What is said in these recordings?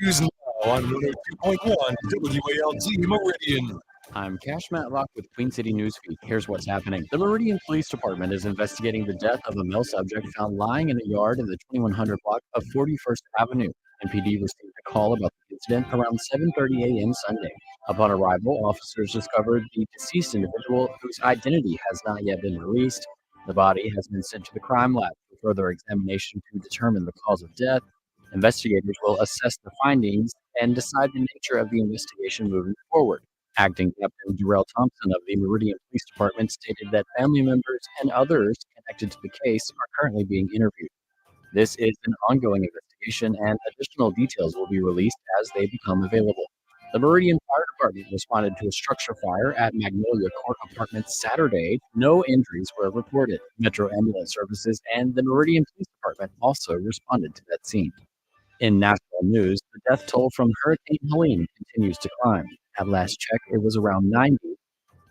News now on 102.1 WALT Meridian. I'm Cash Matlock with Queen City Newsfeed. Here's what's happening. The Meridian Police Department is investigating the death of a male subject found lying in a yard in the 2100 block of 41st Avenue. MPD received a call about the incident around 7:30 a.m. Sunday. Upon arrival, officers discovered the deceased individual, whose identity has not yet been released. The body has been sent to the crime lab for further examination to determine the cause of death. Investigators will assess the findings and decide the nature of the investigation moving forward. Acting Captain Darrell Thompson of the Meridian Police Department stated that family members and others connected to the case are currently being interviewed. This is an ongoing investigation, and additional details will be released as they become available. The Meridian Fire Department responded to a structure fire at Magnolia Court Apartments Saturday. No injuries were reported. Metro Ambulance Services and the Meridian Police Department also responded to that scene. In national news, the death toll from Hurricane Helene continues to climb. At last check, it was around 90.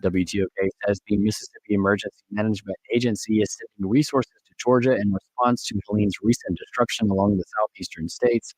WTOK says the Mississippi Emergency Management Agency is sending resources to Georgia in response to Helene's recent destruction along the southeastern states.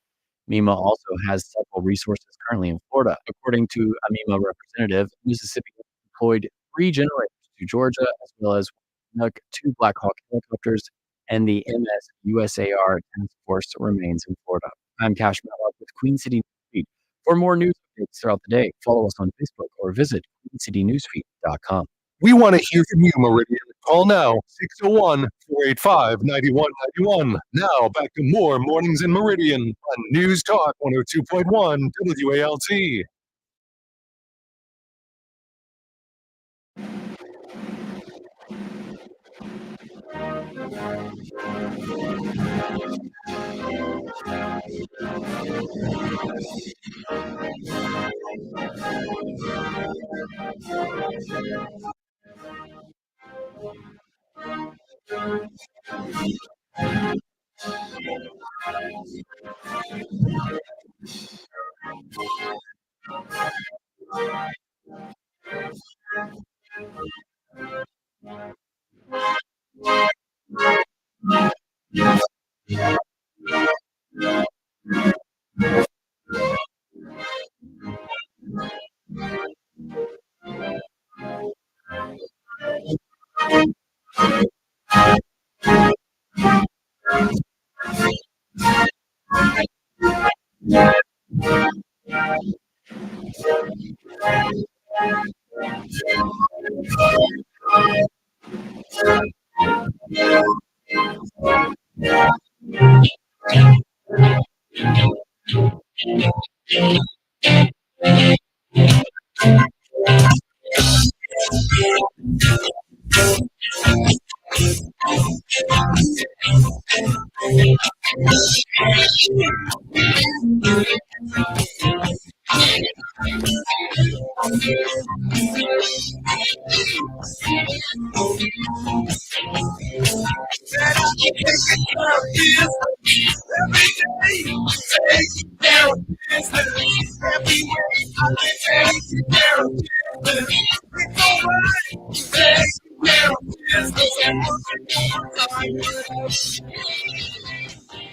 MEMA also has several resources currently in Florida. According to a MEMA representative, Mississippi deployed 3 generators to Georgia, as well as 2 Black Hawk helicopters, and the MS-USAR task force remains in Florida. I'm Cash Matlock with Queen City Newsfeed. For more news updates throughout the day, follow us on Facebook or visit queencitynewsfeed.com. We want to hear from you, Meridian. Call now, 601-485-9191. Now, back to more Mornings in Meridian on News Talk 102.1 WALT.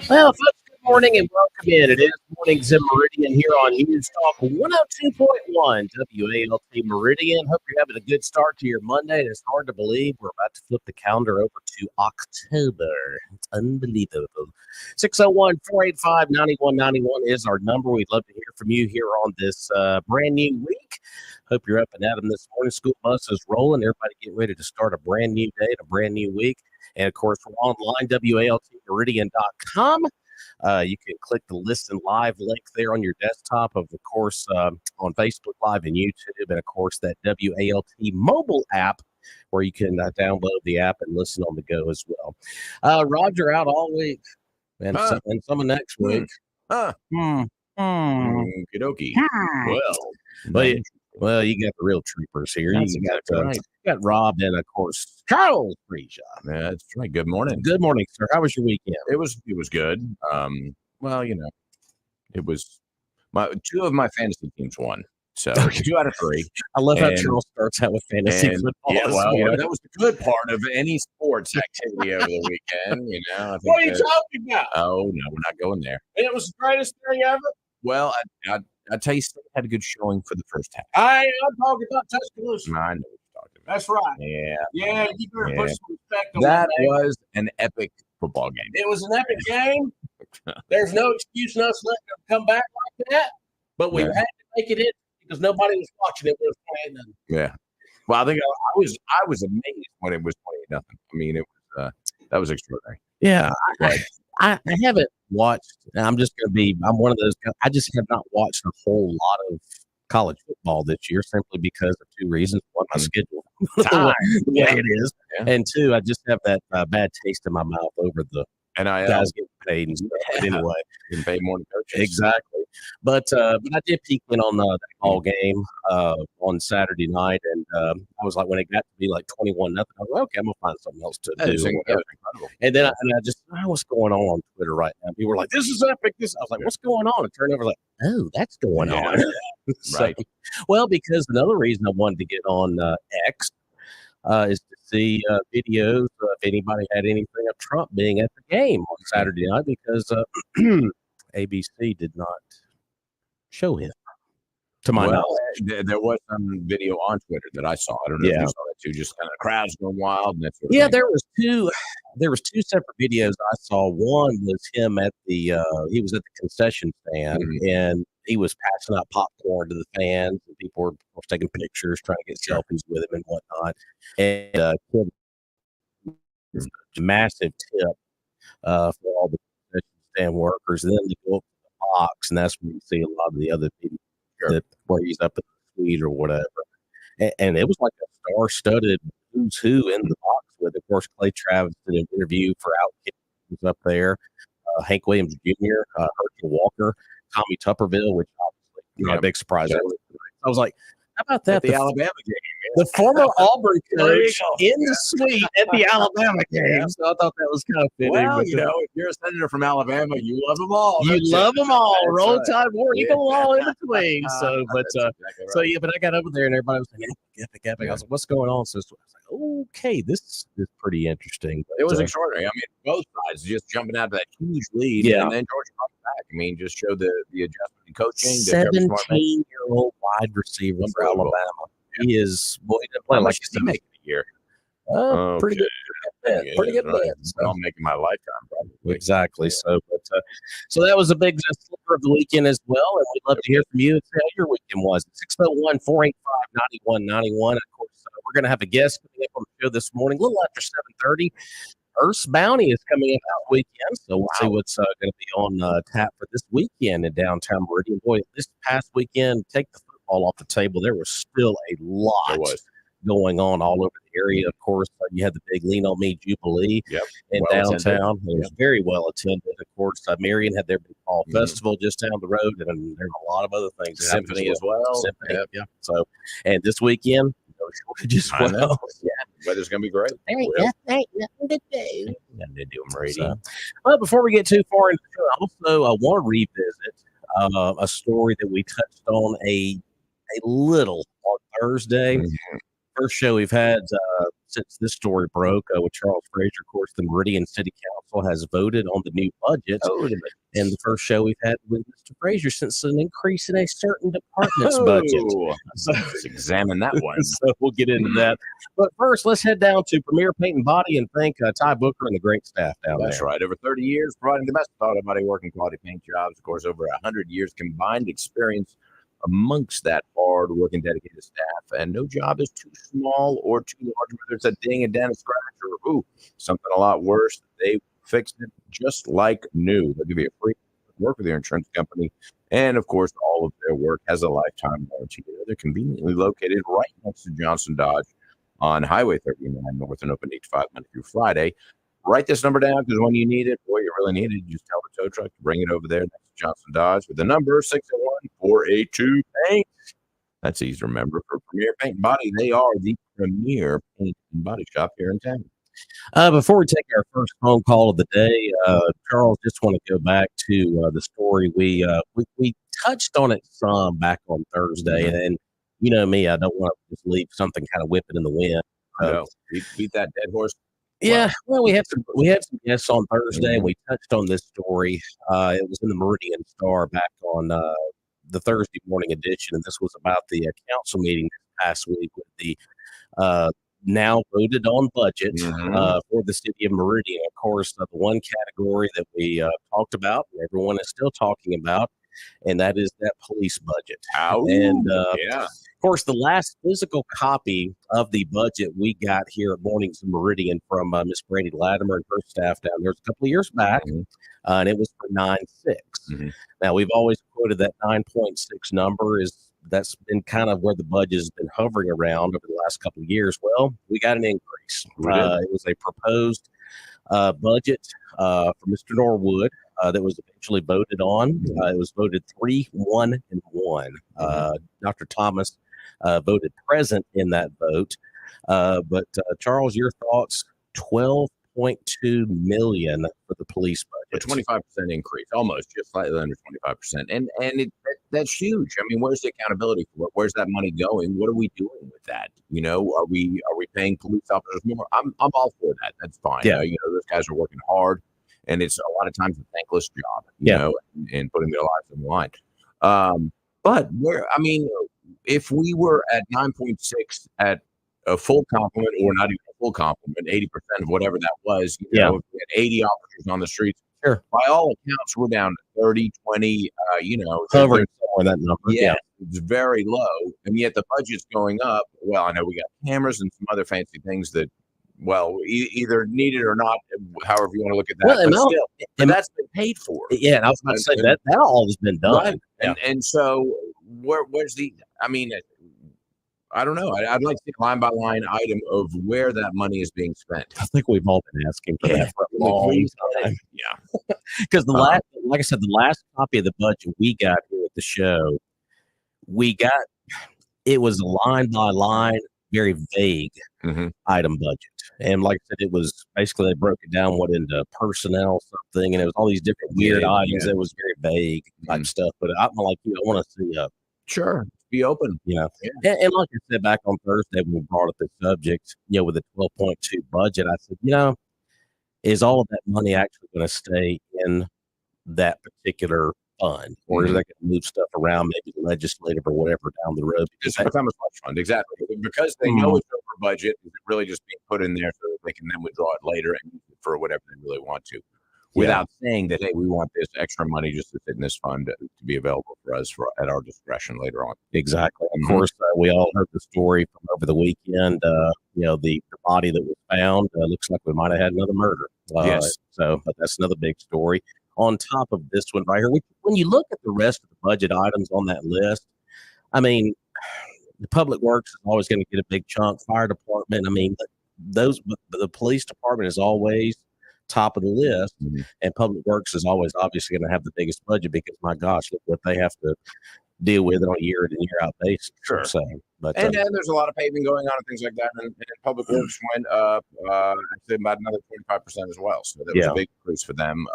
Well, folks, good morning and welcome in. It is Mornings in Meridian here on News Talk 102.1 WALT Meridian. Hope you're having a good start to your Monday. It's hard to believe we're about to flip the calendar over to October. It's unbelievable. 601-485-9191 is our number. We'd love to hear from you here on this brand new week. Hope you're up and at 'em this morning. School bus is rolling. Everybody get ready to start a brand new day and a brand new week. And, of course, we're online, WALTmeridian.com. You can click the Listen Live link there on your desktop, of course, on Facebook Live and YouTube, and, of course, that WALT mobile app where you can download the app and listen on the go as well. Roger out all week and some of next week. Okie dokie. Well, you got the real troopers here. That's You exactly right. got Rob and, of course, Charles Freesia. That's right. Good morning. Good morning, sir. How was your weekend? It was good. Well, it was 2 of my fantasy teams won. So 2 out of 3. I love how And- Charles starts out with fantasy And, football. yeah, this well, morning. that was the good part of any sports activity over the weekend. I think What are you that- talking about? Oh no, we're not going there. It was the greatest thing ever. Well, I tell you, State had a good showing for the first half. I'm talking about Tuscaloosa. I know what you're talking about. That's right. Yeah, Yeah, you better put Yeah. some respect on that name. was an epic football game. It was an epic game. There's no excuse in us letting them come back like that. But we Yeah. had to make it in because nobody was watching it. We was playing nothing. Yeah. Well, I think I was amazed when it was 28-0. I mean, it was that was extraordinary. Yeah, Right. I haven't watched. And I'm just going to be. I'm one of those. I just have not watched a whole lot of college football this year, simply because of two reasons: one, my schedule, Time. the way it is, Yeah. and two, I just have that bad taste in my mouth over the And I guys getting paid and stuff. But anyway, didn't pay more than coaches. exactly. But I did peek in on that ball game on Saturday night, and I was like, when it got to be like 21-0, I was like, okay, I'm gonna find something else to That do. was or whatever. incredible. And then I just, what's going on Twitter right now? People were like, this is epic. I was like, what's going on? And turned over like, oh, that's going Yeah. on. So, Right. well, because another reason I wanted to get on X is to see videos if anybody had anything of Trump being at the game on Saturday night, because ABC did not show him. To my Well, knowledge. there was some video on Twitter that I saw. I don't know if Yeah. you saw that too. Just kind of crowds going wild and that sort of Yeah, thing. there was two separate videos I saw. One was him at the he was at the concession stand, and he was passing out popcorn to the fans, and people were, of course, taking pictures, trying to get selfies with him and whatnot. And massive tip for all the concession stand workers. And then they go up to the box, and that's where you see a lot of the other people that where he's up in the suite or whatever. And it was like a star-studded who's who in the box with, of course, Clay Travis did an interview for Outkick, was up there, Hank Williams Jr., Herschel Walker, Tommy Tupperville, which obviously not a big surprise. Sure. I was like, how about that? At the Alabama game. The former Auburn There you coach go. in the suite at the Alabama game. So I thought that was kind of fitting. Well, but, you know, if you're a senator from Alabama, you love them all. you don't love them all. That's Roll right. Tide War. You Yeah. go all in between. So, but That's exactly so right. yeah, but I got over there and everybody was like, epic. I was like, what's going on? So I was like, okay, this is pretty interesting. It was But, extraordinary. I mean, both sides just jumping out of that huge lead. Yeah. And then Georgia brought it back. I mean, just showed the adjustment in coaching. that Trevor Smart made. 17-year-old wide receiver for Unbelievable. Alabama. He is, boy, he didn't play How like much does he make in a year? pretty good. Yeah, Pretty good. right. bet. So- I'll make in my lifetime, probably. Exactly. So, but so that was a big slipper of the weekend as well, and we'd love to hear from you and see how your weekend was. 601-485-9191. Of course, we're going to have a guest coming up on the show this morning, a little after 7:30. Earth's Bounty is coming up this weekend, so we'll see what's going to be on tap for this weekend in downtown Meridian. Boy, this past weekend, take the football off the table, there was still a lot There was. going on all over the area. Of course, you had the big Lean On Me Jubilee Yep. in Well attended. downtown. It was very well attended. Of course, Meridian had their big fall Mhm. festival just down the road, and there's a lot of other things. that happened Symphony as well. Symphony, Yep. yeah. So, and this weekend, no shortage as I know. well. Yeah. Weather's going to be great. Ain't Well, nothing to do. nothing to do, Meridian. So, well, before we get too far into it, I also want to revisit a story that we touched on a little on Thursday. Mhm. First show we've had since this story broke with Charles Frazier. Of course, the Meridian City Council has voted on the new budget. And the first show we've had with Mr. Frazier since an increase in a certain department's budget. Oh, So, let's examine that one. so we'll get into that. But first, let's head down to Premier Paint and Body and thank Ty Booker and the great staff down That's there. right. Over 30 years, providing the best auto body work and quality paint jobs. Of course, over 100 years combined experience amongst that hard-working, dedicated staff. And no job is too small or too large, whether it's a ding, a dent, a scratch, or something a lot worse. They fixed it just like new. They'll give you a free work with your insurance company. And, of course, all of their work has a lifetime warranty. They're conveniently located right next to Johnson Dodge on Highway 39 North and open 8 to 5 Monday through Friday. Write this number down because when you need it, boy, you really need it. You just tell the tow truck to bring it over there next to Johnson Dodge with the number 601-482-PAINT. That's easy to remember. For Premier Paint and Body, they are the premier paint and body shop here in town. Before we take our first phone call of the day, Charles, just want to go back to the story we touched on it some back on Thursday, and you know me, I don't want to just leave something kind of whipping in the wind. No, beat that dead horse Yeah, well, we had some guests on Thursday, and we touched on this story. It was in the Meridian Star back on the Thursday morning edition, and this was about the council meeting this past week with the uh, now voted on budget for the city of Meridian. Of course, the one category that we talked about, and everyone is still talking about, and that is that police budget. And yeah. of course, the last physical copy of the budget we got here at Mornings in Meridian from Miss Brandy Latimer and her staff down there was a couple of years back, and it was for 9.6. Now, we've always quoted that 9.6 number that's been kind of where the budget has been hovering around over the last couple of years. Well, we got an increase. It was a proposed budget for Mr. Norwood that was eventually voted on. It was voted 3-1-1. Dr. Thomas voted present in that vote. But Charles, your thoughts? $12.2 million for the police budget. A 25% increase, almost just slightly under 25%. And that's huge. I mean, where's the accountability for it? Where's that money going? What are we doing with that? You know, are we paying police officers more? I'm all for that. That's fine. Yeah. You know, those guys are working hard, and it's a lot of times a thankless job, you know, and putting their lives on the line. But if we were at 9.6 at a full complement, or not even a full complement, 80% of whatever that was, you know, if we had 80 officers on the streets, by all accounts, we're down to 30, 20, hovering somewhere that number. Yeah, it's very low. And yet the budget's going up. Well, I know we got cameras and some other fancy things that, well, either needed or not, however you want to look at that. Well, but still, and that's been paid for. Yeah, and I was about to say that all has been done. Right. And so where's the, I don't know. I'd like to see a line by line item of where that money is being spent. I think we've all been asking for that for a long time. Yeah. Because like I said, the last copy of the budget we got here at the show, it was a line by line, very vague item budget. And like I said, it was basically, they broke it down into personnel something, and it was all these different weird items. It was very vague type stuff. But I'm like, I want to see sure. Be open. And like I said back on Thursday when we brought up the subject, with the 12.2 budget, I said, is all of that money actually going to stay in that particular fund, or is that going to move stuff around, maybe legislative or whatever down the road? It's become a slush fund, exactly. Because they know it's over budget, is it really just being put in there so that they can then withdraw it later and use it for whatever they really want to, without saying that, hey, we want this extra money just to sit in this fund to be available for us at our discretion later on. Exactly. Of course, we all heard the story from over the weekend. The body that was found looks like we might have had another murder. Yes. So, but that's another big story. On top of this one right here, when you look at the rest of the budget items on that list, I mean, the public works is always going to get a big chunk. Fire department, the police department is always top of the list, and public works is always obviously going to have the biggest budget because, my gosh, look what they have to deal with on a year in, year out basis. Sure. So, but and there's a lot of paving going on and things like that, and public works went up I'd say about another 25% as well. So that was a big increase for them.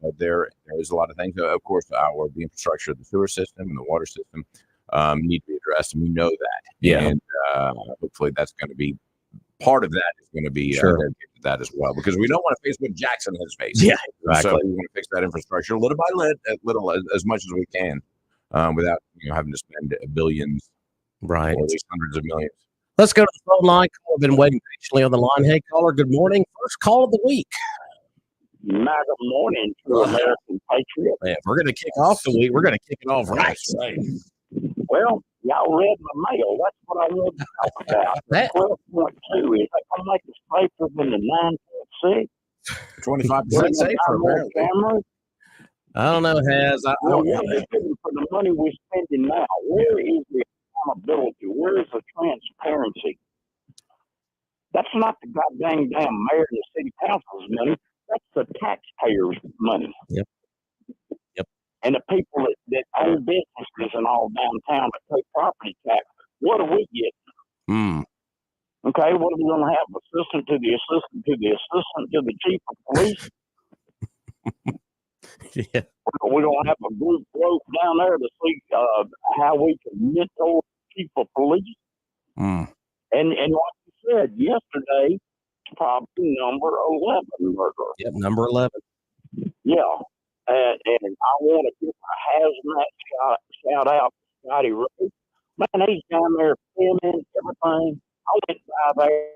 But there is a lot of things. Of course, the infrastructure of the sewer system and the water system need to be addressed, and we know that. And hopefully that's going to be part of that is going to be dedicated to that as well, because we don't want to face what Jackson has faced. Yeah, exactly. So we want to fix that infrastructure little by little, as much as we can, without having to spend billions, right, or at least hundreds of millions. Let's go to the phone line. I've been waiting patiently on the line. Hey, caller, good morning. First call of the week. Good morning to American Patriot. Man, if we're going to kick off the week, we're going to kick it off right. Well, y'all read my mail. That's what I wanted to talk about. 12.2, is that going to make us safer than the 9.6? 25% safer, apparently. Cameras? I don't know, Has. What are we doing for the money we're spending now? Where is the accountability? Where is the transparency? That's not the goddamn mayor and the city council's money. That's the taxpayers' money. Yep. And the people that own businesses and all downtown that pay property tax, what are we getting? Okay, what are we going to have? Assistant to the assistant to the assistant to the chief of police? We're going to have a group float down there to see how we can mentor chief of police. And like you said yesterday, probably number 11 murder. Yep, number 11. Yeah. And I want to give a hazmat shout out to Scotty Ray. Man, he's down there filming everything. I went by there.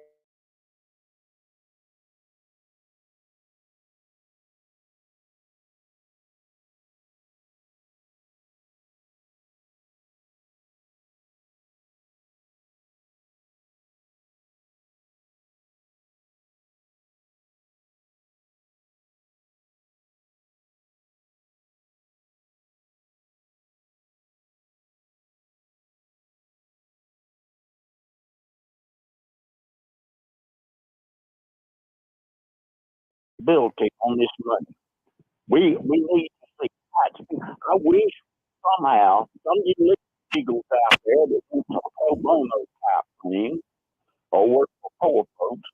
Ability on this money. We need to see. I wish somehow some of you illegals out there that do some pro bono type thing or work for poor folks,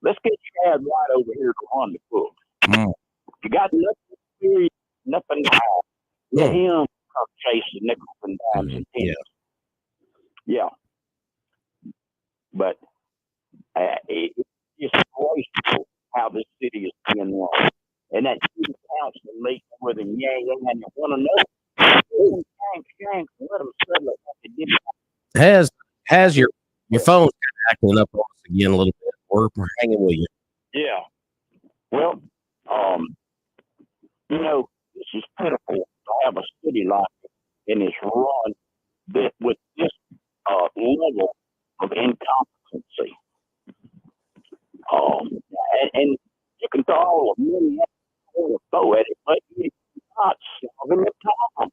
let's get Chad White over here to run the book. You got nothing serious, nothing to hide. Let him come chase the nickels and dimes and pennies. Yeah. But it's disgraceful how this city is being run. And that city council meeting with them, and you want to know, shanks, let them settle it like they did. Has your phone's acting up on us again a little bit. We're hanging with you. Yeah. Well, this is pitiful to have a city like it and it's run with this level of incompetency. And you can throw all the money at it, throw at it, but you're not solving the problem.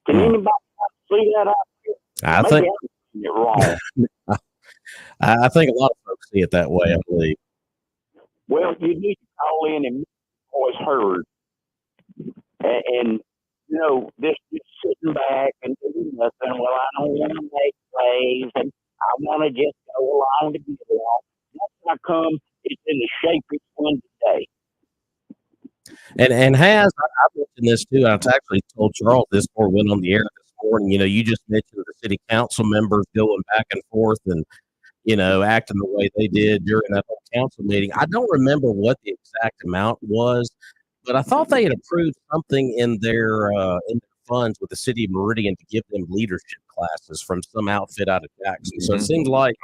Can anybody see that out there? I Maybe think I'm seeing it wrong. I think a lot of folks see it that way, I believe. Well, you need to call in and make your voice heard. And this just sitting back and doing nothing. Well, I don't want to make waves, and I want to just go along to get along. That's how come it's in the shape it's in today. And I mentioned this too. I've actually told Charles this before we went on the air this morning. You just mentioned the city council members going back and forth and acting the way they did during that whole council meeting. I don't remember what the exact amount was, but I thought they had approved something in their funds with the city of Meridian to give them leadership classes from some outfit out of Jackson. So it seems like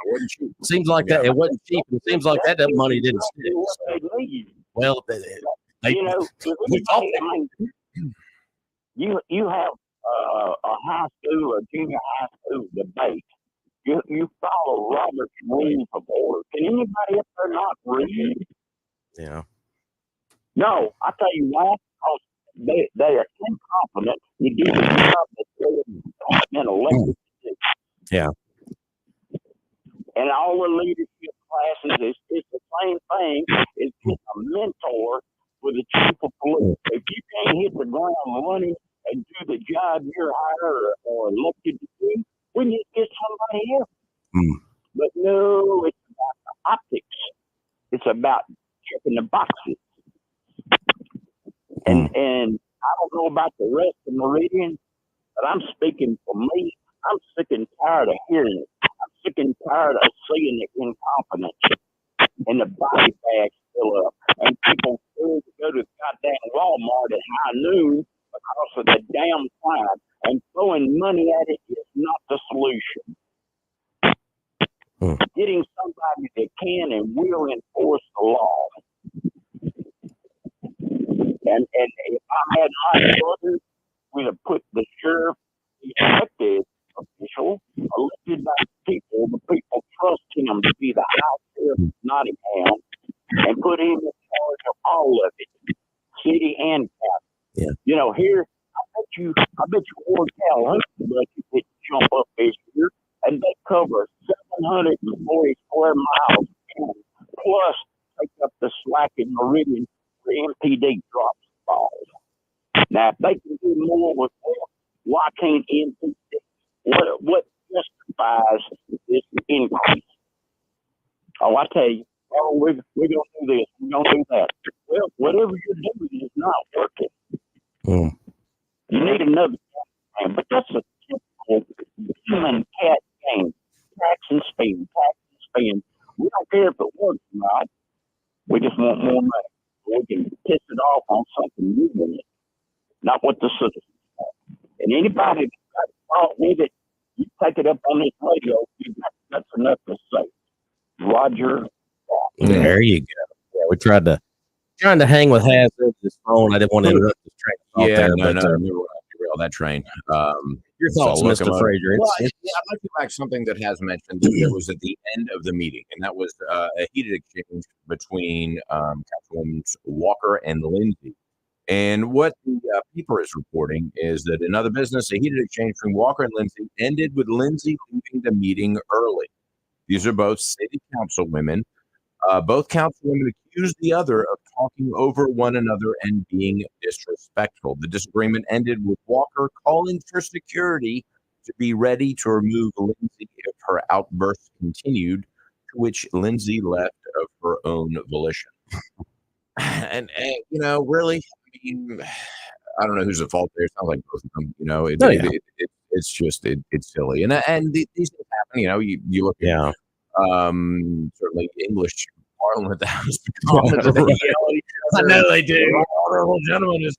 that it wasn't cheap. It seems like that money didn't stick. So, well, you have a high school or junior high school debate. You follow Robert's rules of order. Can anybody up there not read? Yeah. No, I tell you why. Because they are incompetent. You do the job that they've been elected to do. Yeah. And all the leadership classes is the same thing. It's just a mentor with a chief of police. If you can't hit the ground running and do the job you're hired or elected to do, we need to get somebody else. But no, it's about the optics. It's about checking the boxes. And I don't know about the rest of Meridian, but I'm speaking for me. I'm sick and tired of hearing it. I'm sick and tired of seeing the incompetence and the body bags fill up. And people still go to goddamn Walmart at high noon because of the damn crime. And throwing money at it is not the solution. Getting somebody that can and will enforce the law. And if I had my brother, we'd have put the sheriff, the elected official, elected by the people trust him to be the house sheriff of Nottingham, and put him in charge of all of it, city and county. Yeah. Here, I bet you Ward Calhoun budget didn't jump up this year, and they cover 740 square miles, plus take up the slack in Meridian where MPD drops the balls. Now, if they can do more with that, why can't MPD? What justifies this increase? Oh, I tell you, we're going to do this, we're going to do that. Well, whatever you're doing is not working. You need another game, but that's a typical human cat game. Tax and saying, we don't care if it works or not. We just want more money. We can piss it off on something we want, not what the citizens want. And anybody that's got a fault with it, you take it up on this radio. That's enough to say. Roger. There you go. Yeah, we tried to hang with Haz over this phone. I didn't want to interrupt this train of thought there, but derail that train. your thoughts, Mr. Frazier. Well, I'd like to back something that has mentioned that was at the end of the meeting, and that was a heated exchange between Councilwoman Walker and Lindsay. And what the paper is reporting is that in other business, a heated exchange between Walker and Lindsay ended with Lindsay leaving the meeting early. These are both city councilwomen. Both councilwomen accused the other of talking over one another and being disrespectful. The disagreement ended with Walker calling for security to be ready to remove Lindsay if her outbursts continued, to which Lindsay left of her own volition. and really, I mean, I don't know who's at fault there. It sounds like both of them. It's just it's silly, and these things happen. You look at certainly English Parliament, the House of Commons, I know they do. Honorable gentlemen, and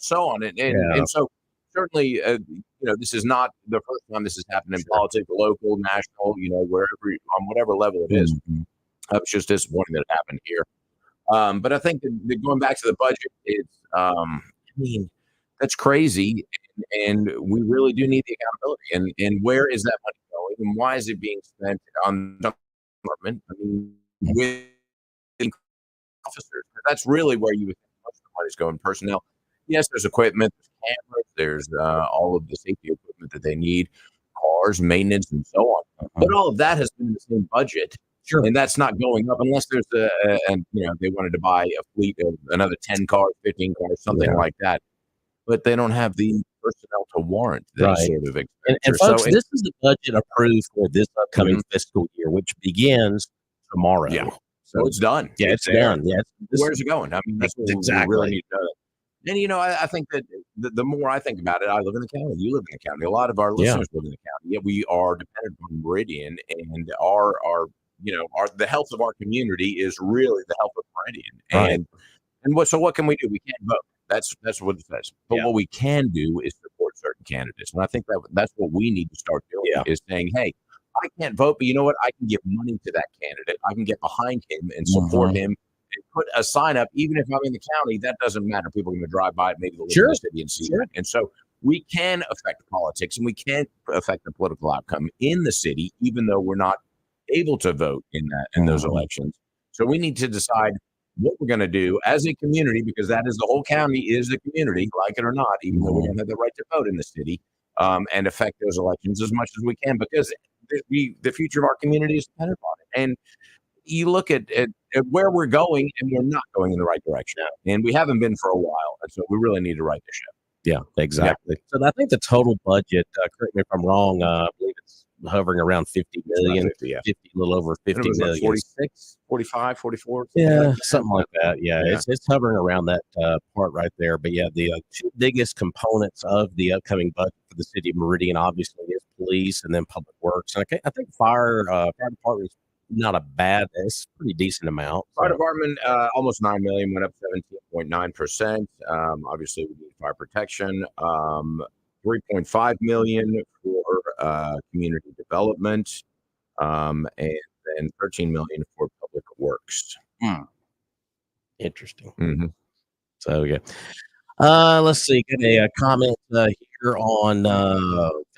so on, and so certainly, this is not the first time this has happened in politics, local, national, wherever, on whatever level it is. I was just disappointed that it happened here. But I think that going back to the budget, it's, that's crazy. And we really do need the accountability. And where is that money going? And why is it being spent on the department? I mean, with officers. That's really where you would think most of the money is going. Personnel. Yes, there's equipment, there's cameras, there's all of the safety equipment that they need, cars, maintenance, and so on. But all of that has been in the same budget. Sure. And that's not going up unless there's they wanted to buy a fleet of another 10 cars, 15 cars, something like that. But they don't have the personnel to warrant that sort of expenditure. And folks, this is the budget approved for this upcoming fiscal year, which begins tomorrow. Yeah. So it's done. Yeah, it's done. Yeah. Where's it going? I mean, that's what we really need to know. And, I think that the more I think about it, I live in the county. You live in the county. A lot of our listeners live in the county. Yet we are dependent on Meridian, and the health of our community is really the health of Meridian. And what can we do? We can't vote. That's what it says. But what we can do is support certain candidates. And I think that's what we need to start doing is saying, hey, I can't vote, but you know what? I can give money to that candidate. I can get behind him and support him and put a sign up. Even if I'm in the county, that doesn't matter. People are going to drive by it, maybe they'll live in the city and see that. And so we can affect politics and we can affect the political outcome in the city, even though we're not able to vote in those elections. So we need to decide what we're going to do as a community, because that is the whole county is the community, like it or not, even though we don't have the right to vote in the city, and affect those elections as much as we can, because the future of our community is dependent on it. And you look at where we're going, and we're not going in the right direction, and we haven't been for a while, and so we really need to right the ship. Yeah, exactly. So I think the total budget, correct me if I'm wrong, I believe it's hovering around 50 million, 50, a little over 50 million. Like 46, 45, 44. Something like that. Yeah. It's hovering around that part right there. But the two biggest components of the upcoming budget for the city of Meridian obviously is police and then public works. And I think fire department is not a bad, it's a pretty decent amount. Fire department, almost 9 million, went up 17.9%. Obviously, we need fire protection. 3.5 million for community development, and then 13 million for public works. Interesting. So let's see. Get a comment here on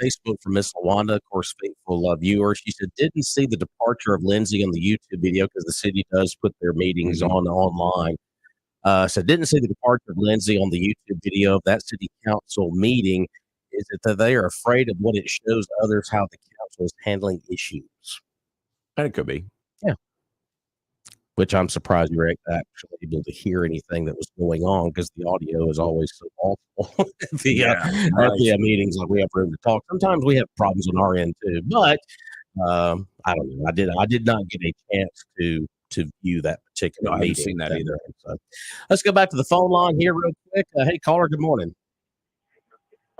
Facebook from Miss Lawanda, of course, faithful viewer. She said, didn't see the departure of Lindsay on the YouTube video because the city does put their meetings on online. So didn't see the departure of Lindsay on the YouTube video of that city council meeting. Is it that they are afraid of what it shows others how the council is handling issues? And it could be. Yeah. Which I'm surprised you were actually able to hear anything that was going on, because the audio is always so awful at the meetings. Like, we have room to talk. Sometimes we have problems on our end too, but I don't know. I did not get a chance to view that particular meeting. I haven't seen that either. So let's go back to the phone line here real quick. Hey, caller, good morning.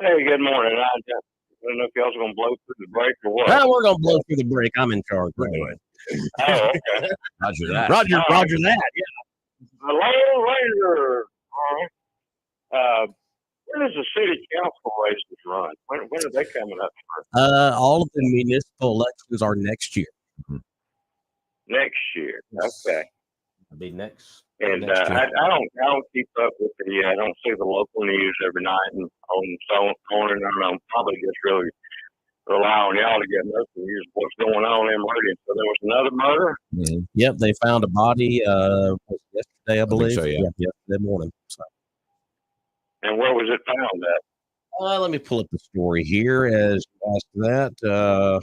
Hey, good morning. I don't know if y'all's going to blow through the break or what. We're going to blow through the break. I'm in charge. Anyway, Oh, okay. Roger that. Roger that. The Lone Ranger. All right. When does the city council races run? When are they coming up for? All of the municipal elections are next year. Next year. Okay. It'll be next. And next year. I don't keep up with the I don't see the local news every night and on and I'm probably just really rely on y'all to get most of the news of what's going on in Meridian. So there was another murder. Mhm. Yep, they found a body yesterday, I believe. so, yeah. Yesterday morning. So. And where was it found at? Let me pull up the story here as you asked that.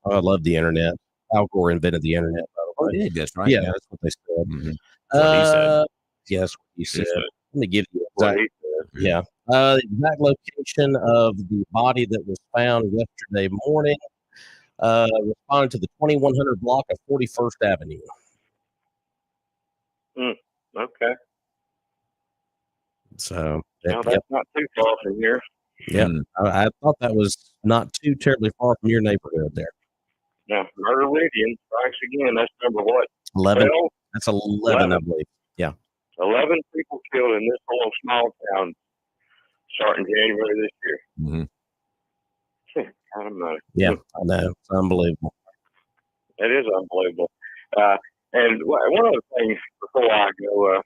I love the internet. Al Gore invented the internet, by the way. Yeah, that's right. Yeah, that's what they said. Mhm. That's what he said. Yes, what he said. said. Let me give you What exact. he said. Yeah. The exact location of the body that was found yesterday morning responded to the 2100 block of 41st Avenue. Okay. So, Well, that's not too far from here. Yep. Mm. I thought that was not too terribly far from your neighborhood there. Now, Meridian strikes again. That's number what? 11. 12? That's 11, I believe. 11 people killed in this little small town starting January this year. Mhm. Kind of money. Yeah, I know. It's unbelievable. It is unbelievable. And one other thing before I go,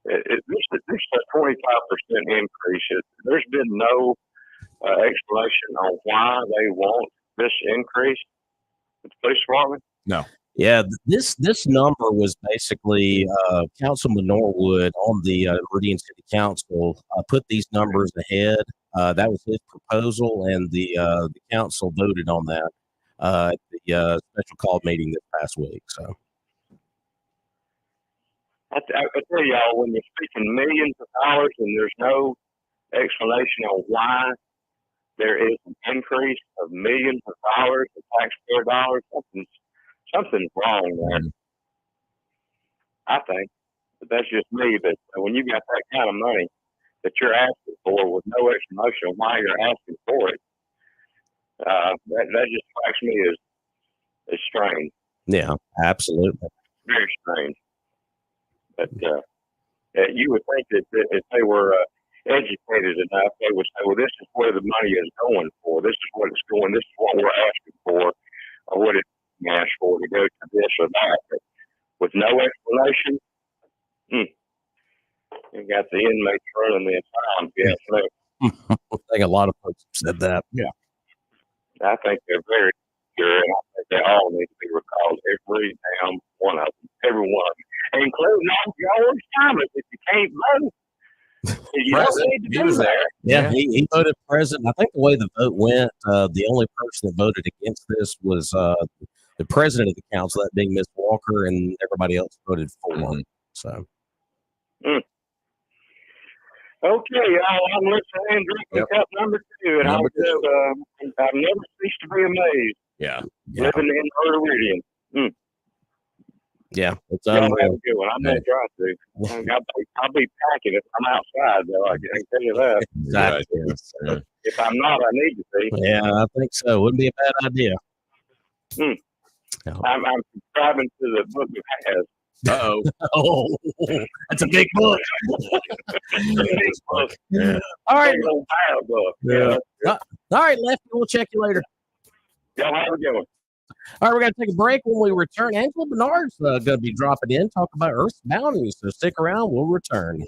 this is a 25% increase. There's been no explanation on why they want this increase with the police department. No. Yeah, this number was basically Councilman Norwood on the Meridian City Council put these numbers ahead. That was his proposal, and the council voted on that at the special call meeting this past week. So, I tell y'all, when you're speaking millions of dollars and there's no explanation on why there is an increase of millions of dollars of taxpayer dollars, something's wrong there. I think, but that's just me. But when you got that kind of money that you're asking for with no explanation of why you're asking for it, that just strikes me as strange. yeah, absolutely. Very strange. But you would think that if they were educated enough, they would say, well, this is where the money is going for. This is what it's going. This is what we're asking for, or what it's being asked for to go to this or that. But with no explanation, you got the inmates running the asylum. Yes, I think a lot of folks have said that. Yeah. I think they're very secure, and I think they all need to be recalled. Every damn one of them. Every one of them. Including George Thomas. If you can't vote, you don't need to He be was there. Yeah, he voted president. I think the way the vote went, the only person that voted against this was the president of the council, that being Ms. Walker, and everybody else voted for. Mhm. So, Okay, I'm listening and drinking cup number 2, and Number I've never ceased to be amazed Yeah. living in Meridian. yeah, it's Y'all have unreal. a good one. I'm going to try to. I'll be packing if I'm outside, though. I can tell you that. Exactly. Yeah. If I'm not, I need to be. Yeah, I think so. Wouldn't be a bad idea. I'm subscribing to the book of Has. Uh-oh. Oh, that's a big book. Big book. Yeah. All right. Big old pile book. Yeah. All right, Lefty. We'll check you later. Y'all have a good one. All right, we're going to take a break. When we return, Angela Bernard's going to be dropping in, talk about Earth's bounties. So stick around. We'll return.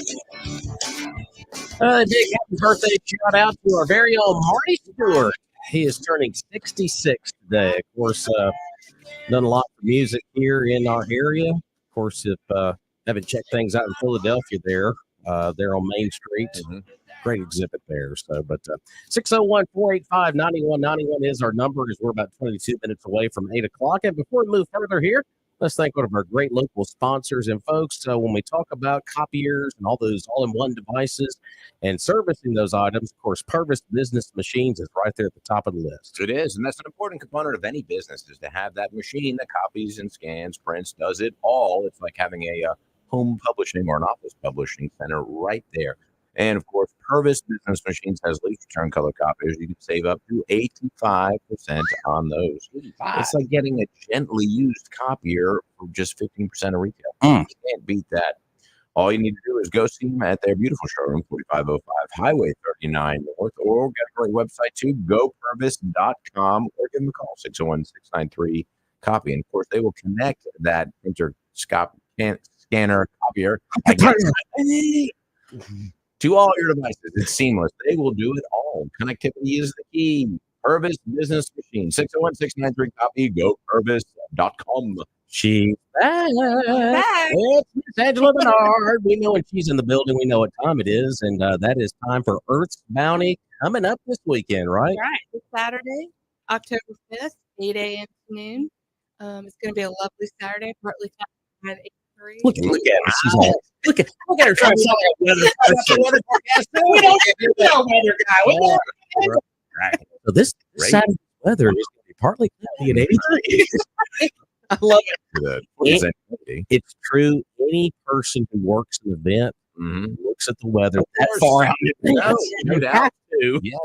Big happy birthday shout out to our very own Marty Stewart. He is turning 66 today. Of course, done a lot of music here in our area. Of course, if haven't checked things out in Philadelphia, they're on Main Street. Great exhibit there. So, but 601-485-9191 is our number, as we're about 22 minutes away from 8 o'clock. And before we move further here, let's thank one of our great local sponsors. And folks, when we talk about copiers and all those all-in-one devices and servicing those items, of course, Purvis Business Machines is right there at the top of the list. It is, and that's an important component of any business, is to have that machine that copies and scans, prints, does it all. It's like having a home publishing or an office publishing center right there. And of course, Purvis Business Machines has lease return color copiers. You can save up to 85% on those. It's like getting a gently used copier for just 15% of retail. You can't beat that. All you need to do is go see them at their beautiful showroom, 4505 Highway 39 North, or get a great website too, gopurvis.com, or give them a call, 601-693-COPY. And of course, they will connect that printer scanner copier to all your devices. It's seamless. They will do it all. Connectivity is the key. Purvis Business Machine, 601-693-COPY, gopurvis.com. She's back. It's Miss Angela Bernard. We know when she's in the building. We know what time it is, and that is time for Earth's Bounty coming up this weekend, right? Right. This Saturday, October 5th, 8 a.m. to noon. It's going to be a lovely Saturday, partly at 8:03. Look at her. She's all, look at her trying to sell that weather. We don't get to know weather guy. We don't. Right. So this Saturday weather is going to be partly cloudy at 83. I love it. It's true. Any person who works an event looks at the weather that far out in advance. No doubt. Have to. Yes.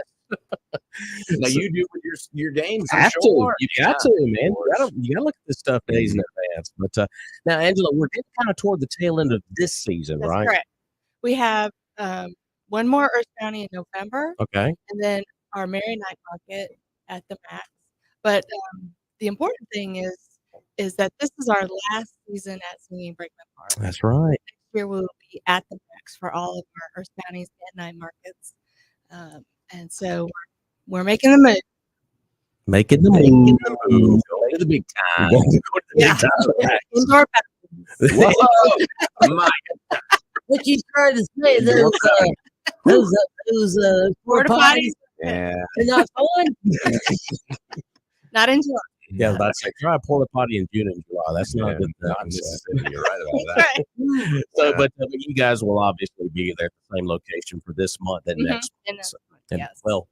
Now you do with your games. Have to. You got to, man. You got to look at this stuff days in advance. But now, Angela, we're getting kind of toward the tail end of this season, That's right? correct. We have one more Earth Bounty in November, Okay. and then our Merry Night Market at the Max. But the important thing is that this is our last season at Swinging Brakeman Park. That's right. Next year we'll be at the Max for all of our Earth Bounties and night markets. And so we're making the move. Making the move. Going to the big time. Yeah. Indoor bounties. Whoa. My What you trying to say? Those Porta potties. Yeah. they're not fun. Not in July. Yeah, I was about to say, try a porta potty in June and July. That's not a good thing. Not in Mississippi. You're right about that. Right. So, but you guys will obviously be there at the same location for this month and next And month. then- So, and, yes. well,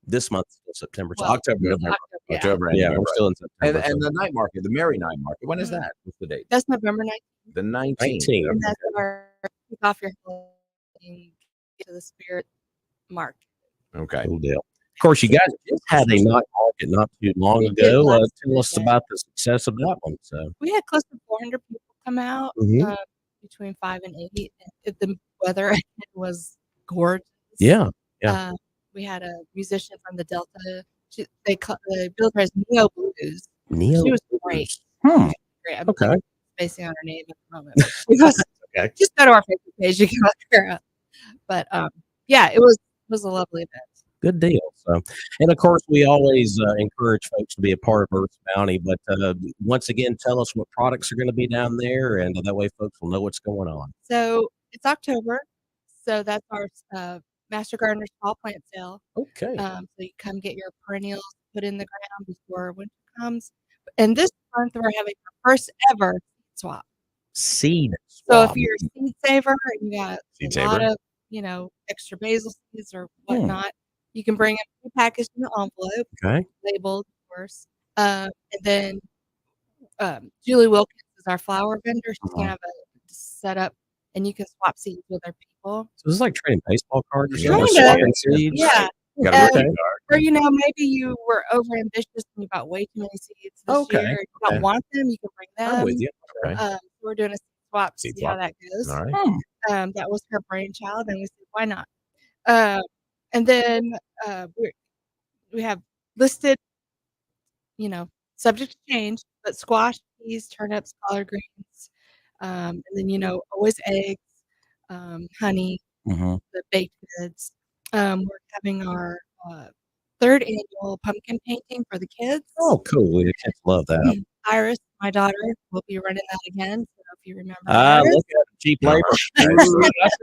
this month is September. So Well, October, November. Yeah. October. Yeah, November. we're still in September. And the night market, the Merry Night Market. When is that? What's the date? That's November 19th. The 19th. 19th. And that's our kick off your whole thing to the spirit mark. Okay. Cool deal. Of course, you guys just had a night market not too long We did ago. last Tell us weekend. about the success of that one. So, We had close to 400 people come out Mhm. between 5 and 8. And the weather was gorgeous. yeah. Yeah. We had a musician from the Delta. They billed her as Neo Blues. Neil. She was great. Hmm. Great. I'm Okay. spacing on her name at the moment. She was- Okay. Just go to our Facebook page. You can look her up. But yeah, it was a lovely event. Good deal. So, and of course, we always encourage folks to be a part of Earth's Bounty. But once again, tell us what products are going to be down there, and that way folks will know what's going on. So it's October. So that's our Master Gardener's fall plant sale. Okay. So you come get your perennials put in the ground before winter comes. And this month we're having our first ever seed swap. Seed. So swap. if you're a seed saver and you got Seed a lot saver. of, extra basil seeds or whatnot, you can bring them packaged in an envelope, Okay. labeled, of course. And then Julie Wilkins is our flower vendor. She's gonna have a setup, and you can swap seeds with other people. So this is like trading baseball cards. or Yeah, something? Kinda. Swapping seeds. Yeah. Got a Uh, rookie Or maybe you were over ambitious and you bought way too many seeds this Okay, year. You don't okay. want them, you can bring them. I'm with you. Okay. We're doing a seed swap to Seed see how swap. that goes. All right. That was her brainchild, and we said, why not? And then we have listed, subject to change, but squash, peas, turnips, collard greens, and then always eggs, honey, Mm-hmm. the baked goods. We're having our third annual pumpkin painting for the kids. Oh, cool. The kids love that. Iris, my daughter, will be running that again. So if you remember Iris, Look at cheap labor. I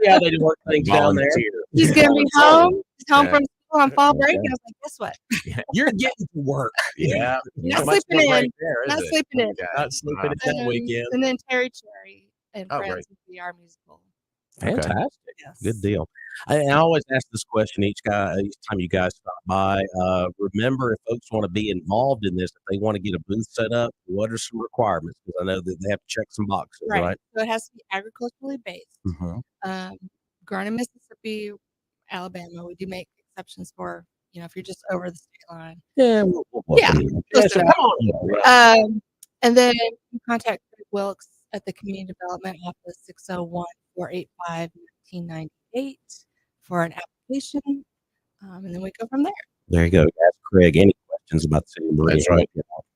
see how they work things down there. she's going to be home. She's home Yeah. from school on fall break. And I was like, guess what? You're getting to work. Yeah. Not So much sleeping more in. right there, is Not it? sleeping in. Okay. Not sleeping in that weekend. And then Terry Cherry and Oh, Friends great. will be our musical. Fantastic. Yes. Good deal. I always ask this question each time you guys stop by. Remember, if folks want to be involved in this, if they want to get a booth set up, what are some requirements? Because I know that they have to check some boxes, right? So it has to be agriculturally based. Mm-hmm. Garner, Mississippi, Alabama, we do make exceptions for, if you're just over the state line. Yeah. Yeah. Listen, come on. And then you contact Greg Wilkes at the Community Development Office, 601-485-1998 for an application. And then we go from there. There you go. Ask Craig any questions about the city of Meridian.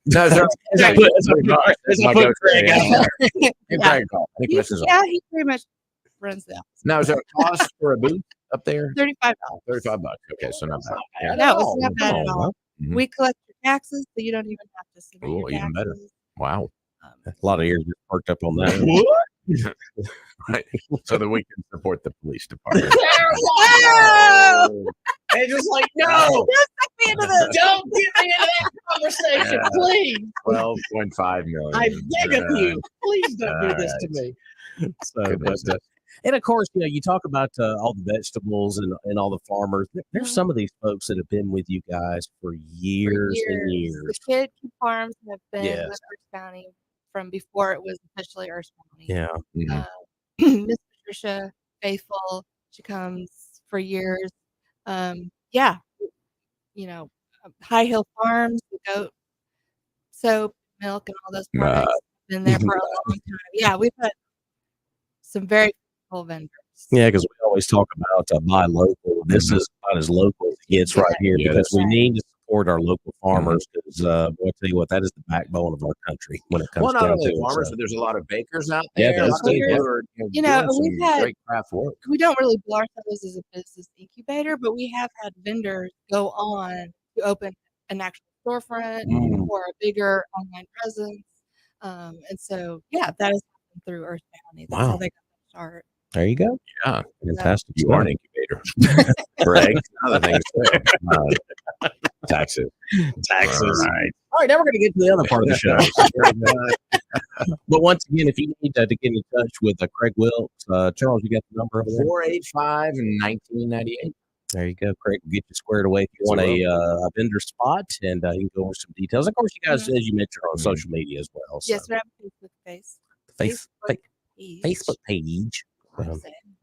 That's right. Any questions? Yeah, he pretty much runs the office. Now, is there a cost for a booth up there? $35. $35. Okay, so not bad. Yeah. No, it's not bad at all. Mhm. We collect your taxes, so you don't even have to submit Ooh, your even better. taxes. Wow. A lot of ears just perked up on that. Right. So that we can support the police department. And just like, no, Don't suck me into this. don't get me into that conversation, please. 12.5 million. I beg of you, please don't do this to me. So, Goodness. and of course, you talk about all the vegetables and all the farmers. There's some of these folks that have been with you guys for years and years. The Kid Farms have been Yes. with Earth County from before it was officially Earth County. Yeah. Mhm. Miss Patricia, faithful, she comes for years. High Hill Farms, the goat soap, milk, and all those products have been there for a long time. Yeah, we've had some very cool vendors. Yeah, because we always talk about buy local. This is about as local as it gets right here Yeah, because that's we need to support our local farmers because I'll tell you what, that is the backbone of our country when it comes Well, not down only to farmers, it. but there's a lot of bakers out Yeah, there. that's Lots of true. people are, You know, doing we've some had- great craft work. We don't really bill ourselves as a business incubator, but we have had vendors go on to open an actual storefront or a bigger online presence. And so, that has happened through Earth County. That's how Wow. they got their start. There you go. Yeah. Fantastic. You are an incubator. Greg, other things too. Taxes. Taxes. All right. All right, now we're going to get to the other part of the show. But once again, if you need to get in touch with Craig Wilkes, Charles, you got the number over there? 485 and 1998. There you go. Craig will get you squared away if you want a vendor spot, and you can go over some details. Of course, you guys, as you mentioned, are on social media as well. So. Yes, we have a Facebook page. Facebook page.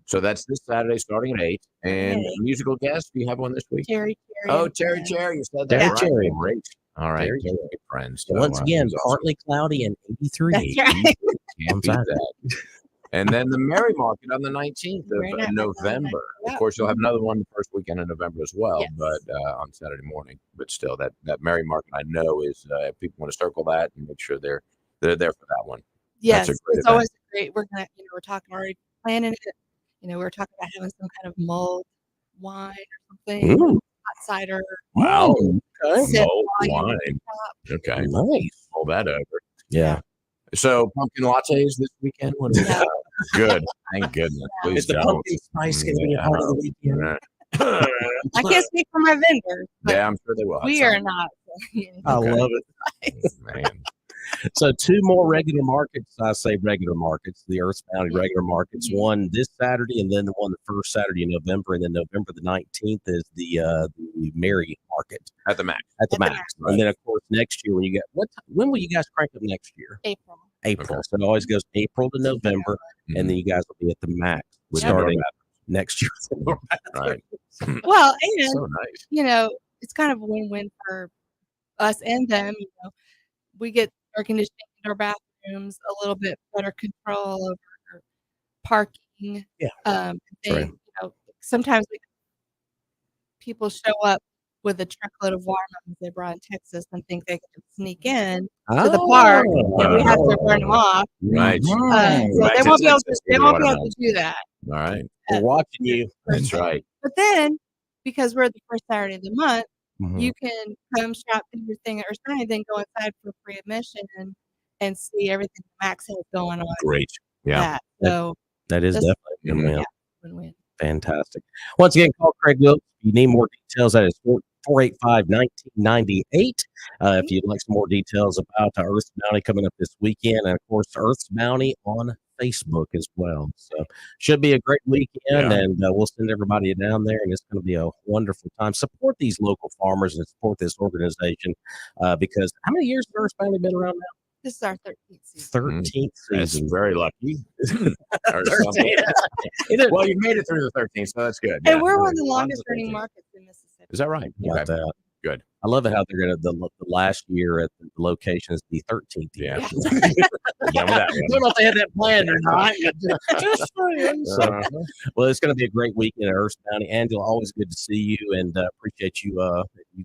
So that's this Saturday starting at 8. And musical guest, do you have one this week? Terry. Oh, Terry Cherry. You said that. Terry right. Cherry. Great. All right. Terry Good friends. So once again, that's awesome. partly cloudy and 83. That's right. Can't beat that. And then the Merry Market on the 19th of November. Yeah. Of course, you'll have another one the first weekend in November as well, Yes. but on Saturday morning. But still, that Merry Market, I know, is if people want to circle that and make sure they're there for that one. Yes, That's a great it's always great. We're gonna, we're talking already planning it. We're talking about having some kind of mulled wine or something, Ooh. hot cider. Wow. Okay. Sip Mulled while you're wine. Okay. Nice. Pull that over. Yeah. So pumpkin lattes this weekend? What do we got? Good. Thank goodness. Please Is the don't. pumpkin spice going to be a part of the weekend? Yeah. I can't speak for my vendors, but Yeah, I'm sure they will. we are not. I Okay. love it. Man. So 2 more regular markets. I say regular markets, the Earth Bounty regular markets. One this Saturday, and then the one the first Saturday in November, and then November the 19th is the Mary Market At the max. at the At the Max. Max, And then of course next year when you get when will you guys crank up next year? April. April. So it always goes April to November, and then you guys will be at the Max starting next year. Right. Well, and So nice. it's kind of a win-win for us and them. We get air conditioning in our bathrooms, a little bit better control over parking. Yeah. They, sometimes people show up with a truckload of watermelons they brought in Texas and think they can sneak in to the park, and we have to burn them off. Right. So Back they to won't be able to. Texas, They the won't be able watermelon. to do that. All right. We're watching you. That's right. But then, because we're the first Saturday of the month, Mhm. you can come shop, do your thing at Earth Bounty, then go inside for free admission and see everything Max has going on. Great. Yeah. That. So That is That's- definitely a win-win. yeah, win-win. Fantastic. Once again, call Craig Wilkes. If you need more details, that is 485-1998. If you'd like some more details about Earth's Bounty coming up this weekend, and of course, Earth's Bounty on Facebook as well. So, should be a great weekend, Yeah. and we'll send everybody down there, and it's going to be a wonderful time. Support these local farmers and support this organization because how many years has Earth's Bounty been around now? This is our 13th season. 13th That's season. very lucky. Or 13. something. Well, you made it through the 13th, so that's good. And Yeah. we're one of the Really. longest running markets in Mississippi. Is that right? About Okay. that. Good. I love it how they're going to the last year at the location is the 13th year. Yeah. We're done with that I don't know if they had that planned or not. Just saying. So, one. well, it's going to be a great weekend at Earth Bounty. Angela, always good to see you, and appreciate you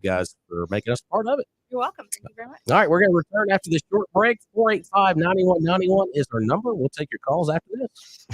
guys for making us part of it. You're welcome. Thank you very much. All right, we're going to return after this short break. 485-9191 is our number. We'll take your calls after this.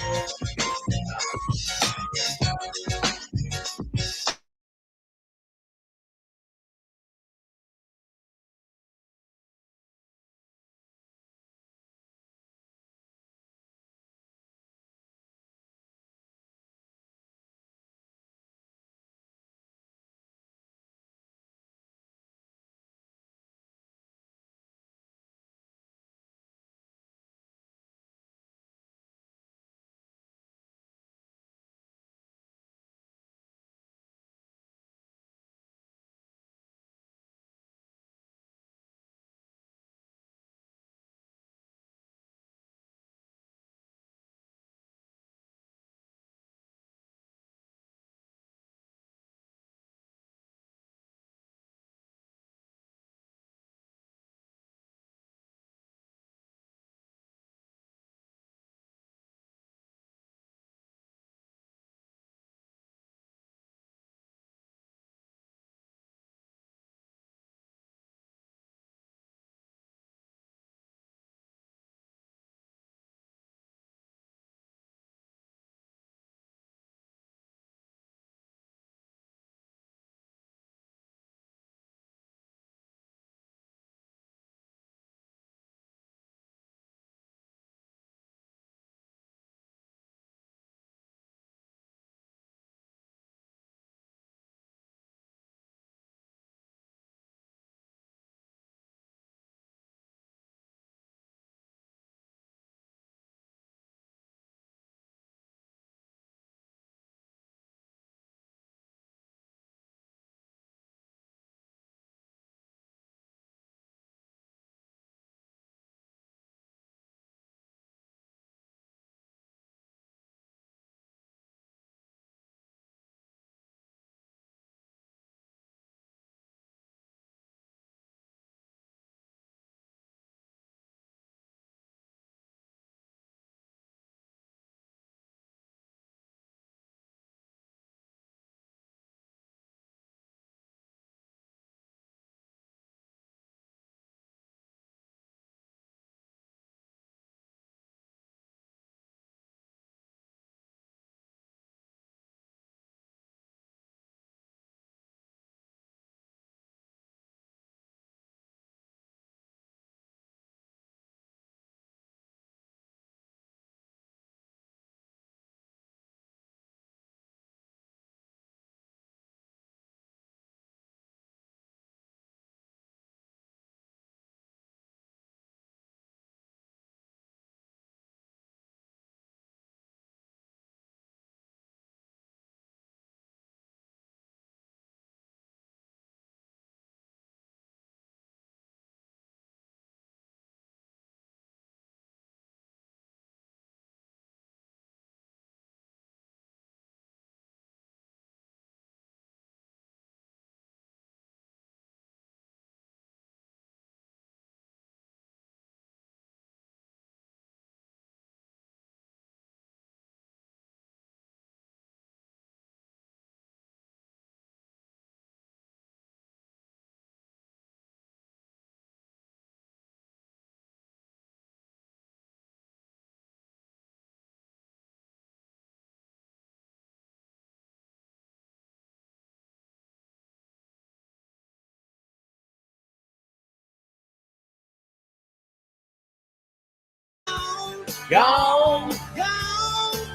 Gone.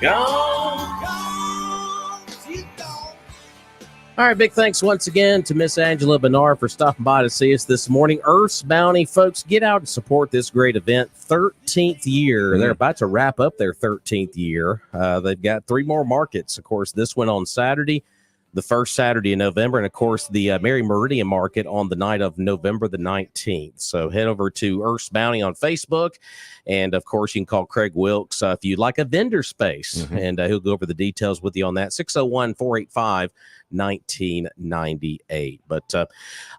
Gone. All right, big thanks once again to Miss Angela Bernard for stopping by to see us this morning. Earth's Bounty, folks, get out and support this great event. 13th year. They're about to wrap up their 13th year. They've got 3 more markets. Of course, this one on Saturday, the first Saturday in November, and of course the Meridian market on the night of November the 19th. So head over to Earth's Bounty on Facebook, and of course you can call Craig Wilkes if you'd like a vendor space, and he'll go over the details with you on that. 601-485-1998. But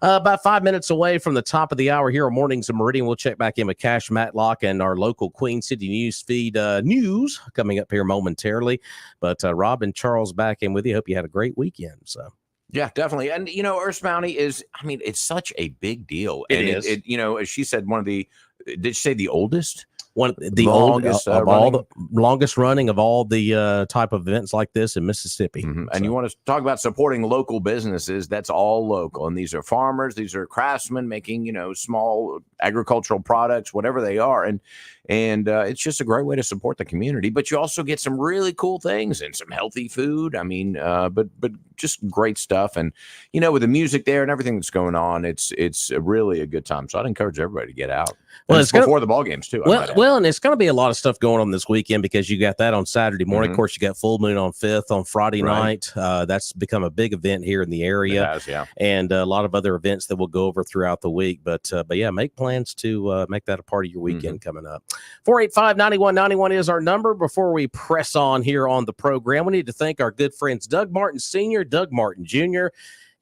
about 5 minutes away from the top of the hour here on Mornings in Meridian, we'll check back in with Cash Matlock and our local Queen City news feed news coming up here momentarily. But Rob and Charles back in with you. Hope you had a great weekend. So yeah, definitely. And Earth's Bounty is, I mean, it's such a big deal. It and is. It, as she said, one of the, did you say the oldest? The longest of all the longest running of all the type of events like this in Mississippi. And you want to talk about supporting local businesses? That's all local, and these are farmers, these are craftsmen making small agricultural products, whatever they are, and it's just a great way to support the community. But you also get some really cool things and some healthy food. I mean, but just great stuff, and with the music there and everything that's going on, it's really a good time. So I'd encourage everybody to get out. Well, it's before the ball games too. Well, and it's going to be a lot of stuff going on this weekend because you got that on Saturday morning. Of course, you got Full Moon on 5th on Friday night. That's become a big event here in the area. It has, yeah. And a lot of other events that we'll go over throughout the week. But yeah, make plans to make that a part of your weekend coming up. 485-9191 is our number. Before we press on here on the program, we need to thank our good friends Doug Martin Sr., Doug Martin Jr.,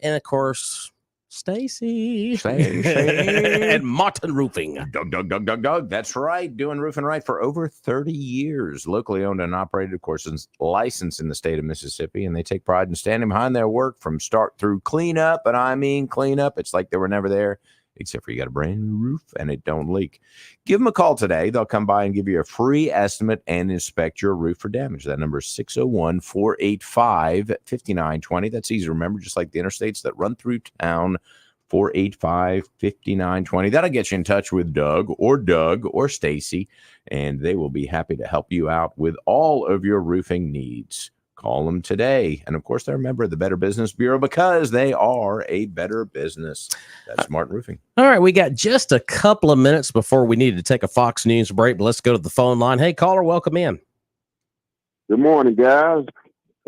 and of course, Stacy and Martin Roofing. Doug. That's right. Doing roofing right for over 30 years. Locally owned and operated, of course, and licensed in the state of Mississippi. And they take pride in standing behind their work from start through cleanup. And I mean cleanup. It's like they were never there, except for you got a brand new roof and it don't leak. Give them a call today. They'll come by and give you a free estimate and inspect your roof for damage. That number is 601-485-5920. That's easy to remember, just like the interstates that run through town. 485-5920. That'll get you in touch with Doug or Stacy, and they will be happy to help you out with all of your roofing needs. Call them today. And of course, they're a member of the Better Business Bureau because they are a better business. That's Smart Roofing. All right, we got just a couple of minutes before we need to take a Fox News break, but let's go to the phone line. Hey, caller, welcome in. Good morning, guys.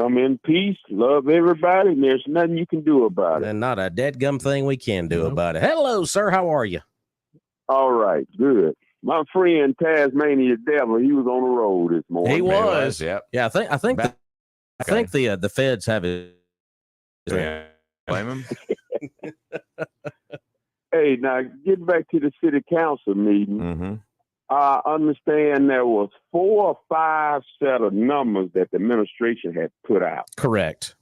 Come in peace, love everybody, and there's nothing you can do about it. And not a deadgum thing we can do about it. Hello, sir. How are you? All right, good. My friend Tasmania Devil, he was on the road this morning. He was. Yep. Yeah, I think the feds have it. Yeah. Blame him. Hey, now get back to the city council meeting. I understand there was 4 or 5 set of numbers that the administration had put out. Correct.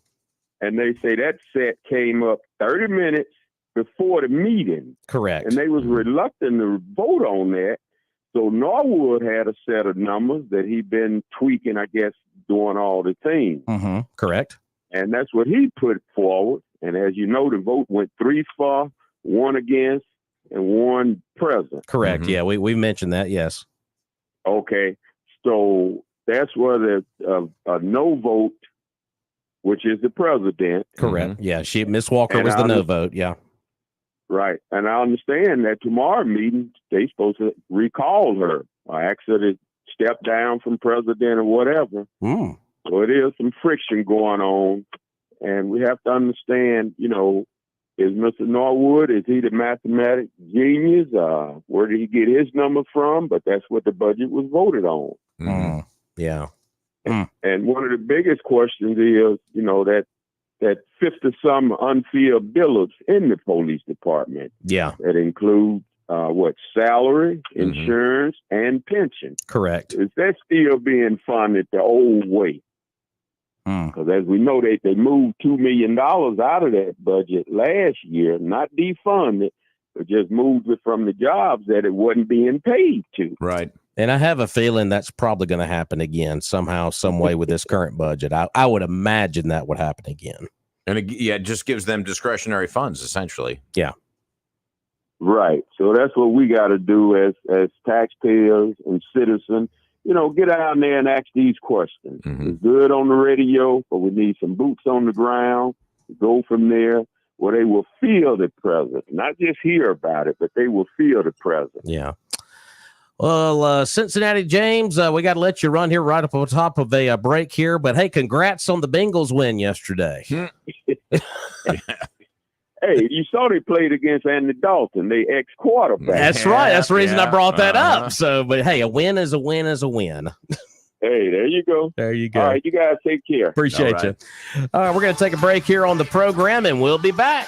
And they say that set came up 30 minutes before the meeting. Correct. And they was reluctant to vote on that. So Norwood had a set of numbers that he'd been tweaking, I guess, doing all the things. Correct. And that's what he put forward. And as you know, the vote went 3 for, 1 against, and 1 present. Correct. Yeah, we mentioned that. Yes. Okay. So that's where the a no vote, which is the president. Correct. Yeah, Miss Walker was the no vote. Yeah. Right. And I understand that tomorrow meeting, they supposed to recall her or ask her to step down from president or whatever. So it is some friction going on. And we have to understand, is Mr. Norwood, is he the mathematic genius? Where did he get his number from? But that's what the budget was voted on. Yeah. And one of the biggest questions is, that 50-some unfilled billets in the police department. Yeah. That includes salary, insurance, and pension. Correct. Is that still being funded the old way? Because as we know, they moved $2 million out of that budget last year, not defunded, but just moved it from the jobs that it wasn't being paid to. Right. And I have a feeling that's probably going to happen again somehow, some way with this current budget. I would imagine that would happen again. And it just gives them discretionary funds, essentially. Yeah. Right. So that's what we got to do as taxpayers and citizens get down there and ask these questions. Mhm. It's good on the radio, but we need some boots on the ground to go from there where they will feel the presence, not just hear about it, but they will feel the presence. Yeah. Well, Cincinnati James, we got to let you run here right up on top of a break here. But hey, congrats on the Bengals win yesterday. Hey, you saw they played against Andy Dalton, they ex-quarterback. That's right. That's the reason I brought that Uh-huh. up. So, but hey, a win is a win is a win. Hey, there you go. There you go. All right, you guys take care. Appreciate All right. you. All right, we're going to take a break here on the program, and we'll be back.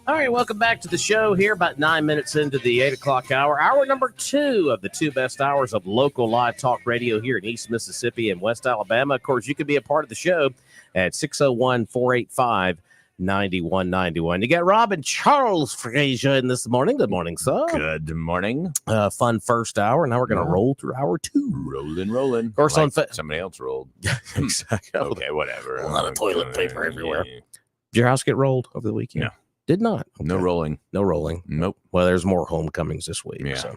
All right, welcome back to the show here. About 9 minutes into the 8 o'clock hour. Hour number 2 of the 2 best hours of local live talk radio here in East Mississippi and West Alabama. Of course, you can be a part of the show at 601-485-9191. You got Rob and Charles Frazier in this morning. Good morning, sir. Good morning. Fun first hour. Now we're going to roll through hour 2. Rolling. Of course, like somebody else rolled. Exactly. Okay, whatever. A lot of toilet paper everywhere. Did your house get rolled over the weekend? No. Did not. Okay. No rolling. No rolling. Nope. Well, there's more homecomings this week. Yeah. So.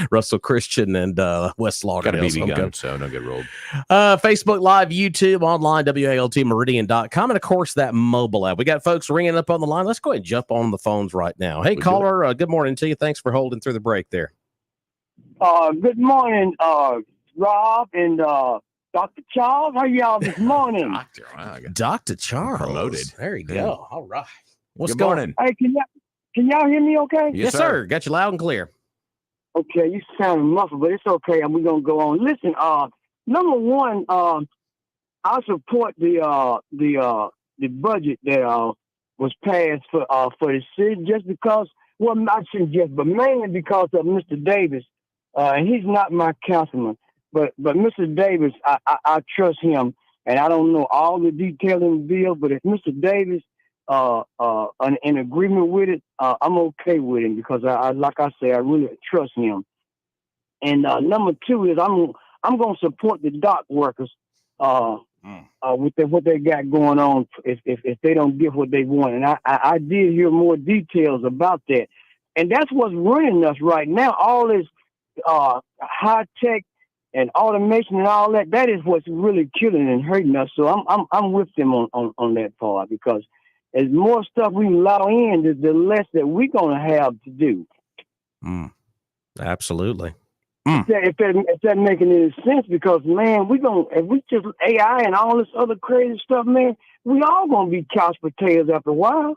Russell Christian and West Lauderdale. Got a BB gun, so don't get rolled. Facebook Live, YouTube, online, WALTmeridian.com, and of course that mobile app. We got folks ringing up on the line. Let's go ahead and jump on the phones right now. Hey, caller, good morning to you. Thanks for holding through the break there. Good morning, Rob and Dr. Charles. How y'all this morning? Dr. Charles. Promoted. There you go. All right. What's Good going morning. Hey, can y'all hear me okay? Yes, sir. Got you loud and clear. Okay, you sound muffled, but it's okay. We're gonna go on. Listen, number one, I support the budget that was passed for the city just because, well, not just, but mainly because of Mr. Davis. And he's not my councilman, but Mr. Davis, I trust him, and I don't know all the details in the bill, but if Mr. Davis in agreement with it, I'm okay with him because I like I say, I really trust him. And number two is I'm going to support the dock workers with what they got going on if they don't get what they want. And I did hear more details about that, and that's what's running us right now. All this high tech and automation and all that. That is what's really killing and hurting us. So I'm with them on that part because as more stuff we allow in, the less that we're going to have to do. Absolutely. If that making any sense, because man, if we just AI and all this other crazy stuff, man, we all gonna be couch potatoes after a while.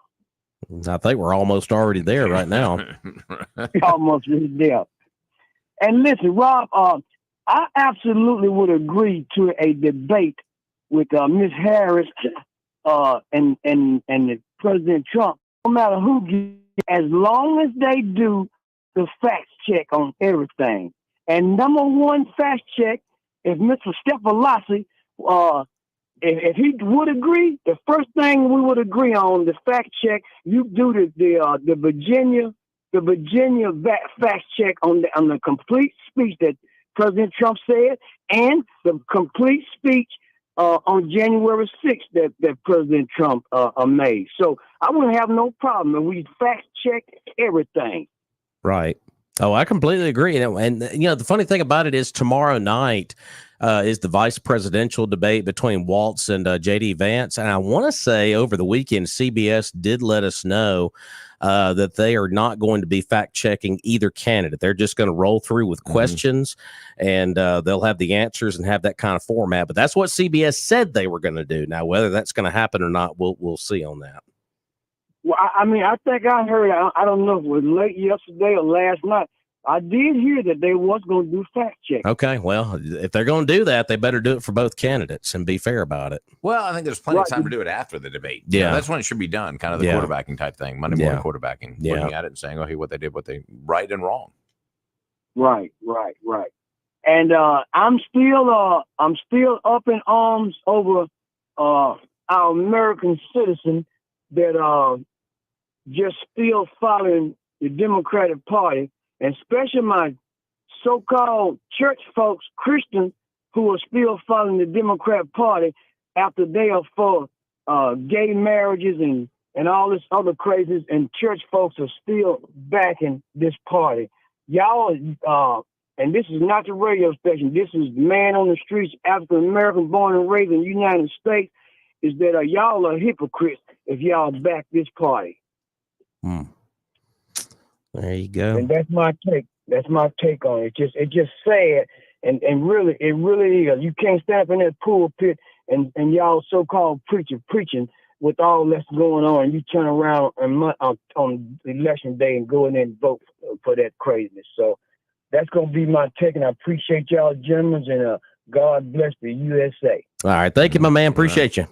I think we're almost already there right now. Almost really there. And listen, Rob, I absolutely would agree to a debate with Ms. Harris and President Trump. No matter who gets, as long as they do the fact check on everything. And number one fact check, if Mr. Stephalasi, if he would agree, the first thing we would agree on the fact check, you do the Virginia fact check on the complete speech that President Trump said, and the complete speech on January 6th that President Trump made. So I wouldn't have no problem if we fact check everything. Right. Oh, I completely agree. And the funny thing about it is tomorrow night is the vice presidential debate between Waltz and J.D. Vance. And I want to say over the weekend, CBS did let us know that they are not going to be fact checking either candidate. They're just going to roll through with questions and they'll have the answers and have that kind of format. But that's what CBS said they were going to do. Now, whether that's going to happen or not, we'll see on that. Well, I mean, I think I heard, I don't know if it was late yesterday or last night. I did hear that they was going to do fact check. Okay, well, if they're going to do that, they better do it for both candidates and be fair about it. Well, I think there's plenty of time to do it after the debate. Yeah. That's when it should be done, kind of the quarterbacking type thing, Monday morning quarterbacking, looking at it and saying, hey, what they did, right and wrong. Right. And I'm still up in arms over our American citizen that just still following the Democratic Party, and especially my so-called church folks, Christians, who are still following the Democrat Party after they are for gay marriages and all this other craziness, and church folks are still backing this party. Y'all, and this is not the radio station, this is man on the streets, African-American, born and raised in the United States, is that y'all are hypocrites if y'all back this party. There you go. And that's my take. That's my take on it. It's just sad, and really, it really is. You can't stand up in that pulpit and y'all so-called preaching with all that's going on, and you turn around on election day and go in there and vote for that craziness. So that's gonna be my take, and I appreciate y'all, gentlemen, and God bless the USA. All right, thank you, my man. Appreciate you.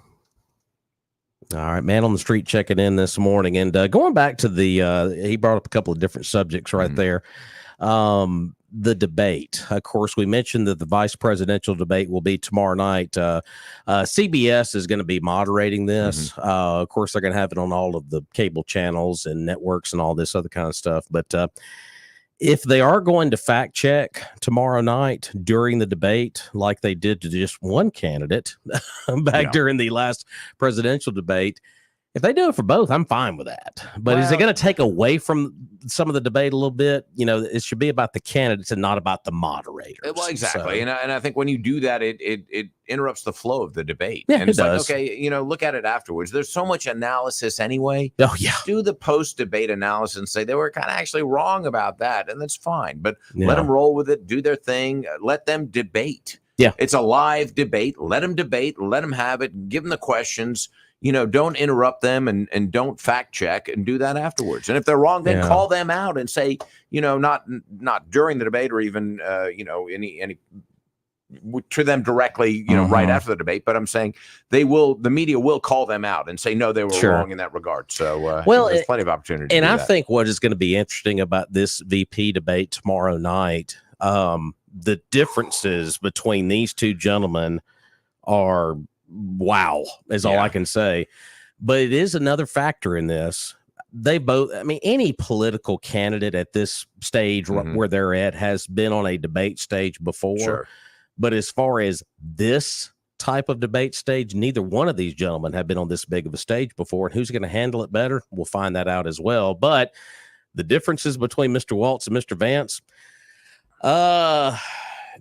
All right, man on the street checking in this morning, and going back to he brought up a couple of different subjects right there. The debate, of course, we mentioned that the vice presidential debate will be tomorrow night. CBS is going to be moderating this. Of course, they're going to have it on all of the cable channels and networks and all this other kind of stuff. But if they are going to fact check tomorrow night during the debate, like they did to just one candidate back during the last presidential debate, if they do it for both, I'm fine with that. But is it going to take away from some of the debate a little bit? You know, it should be about the candidates and not about the moderators. Well, exactly. So, And I think when you do that, it interrupts the flow of the debate. Yeah, and it it's like, does. okay, you know, look at it afterwards. There's so much analysis anyway. Oh, yeah. Do the post-debate analysis and say they were kind of actually wrong about that, and that's fine. But Yeah. let them roll with it, do their thing, let them debate. Yeah. It's a live debate. Let them debate, let them have it, give them the questions. You know, don't interrupt them and don't fact check, and do that afterwards. And if they're wrong, then call them out and say, you know, not during the debate or even, you know, any to them directly, you know, right after the debate. But I'm saying the media will call them out and say, no, they were wrong in that regard. So, there's plenty of opportunity. And I think what is going to be interesting about this VP debate tomorrow night, the differences between these two gentlemen are wow, is all I can say. But it is another factor in this. They both, I mean, any political candidate at this stage where they're at has been on a debate stage before. Sure. But as far as this type of debate stage, neither one of these gentlemen have been on this big of a stage before. And who's going to handle it better? We'll find that out as well. But the differences between Mr. Waltz and Mr. Vance,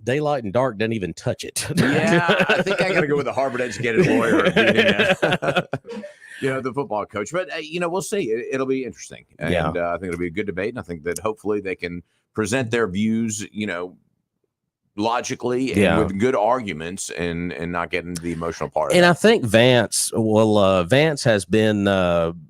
daylight and dark doesn't even touch it. Yeah, I think I got to go with a Harvard-educated lawyer, you know, the football coach. But you know, we'll see. It'll be interesting, and I think it'll be a good debate. And I think that hopefully they can present their views, you know, logically and with good arguments, and not get into the emotional part of it. And I think Vance has been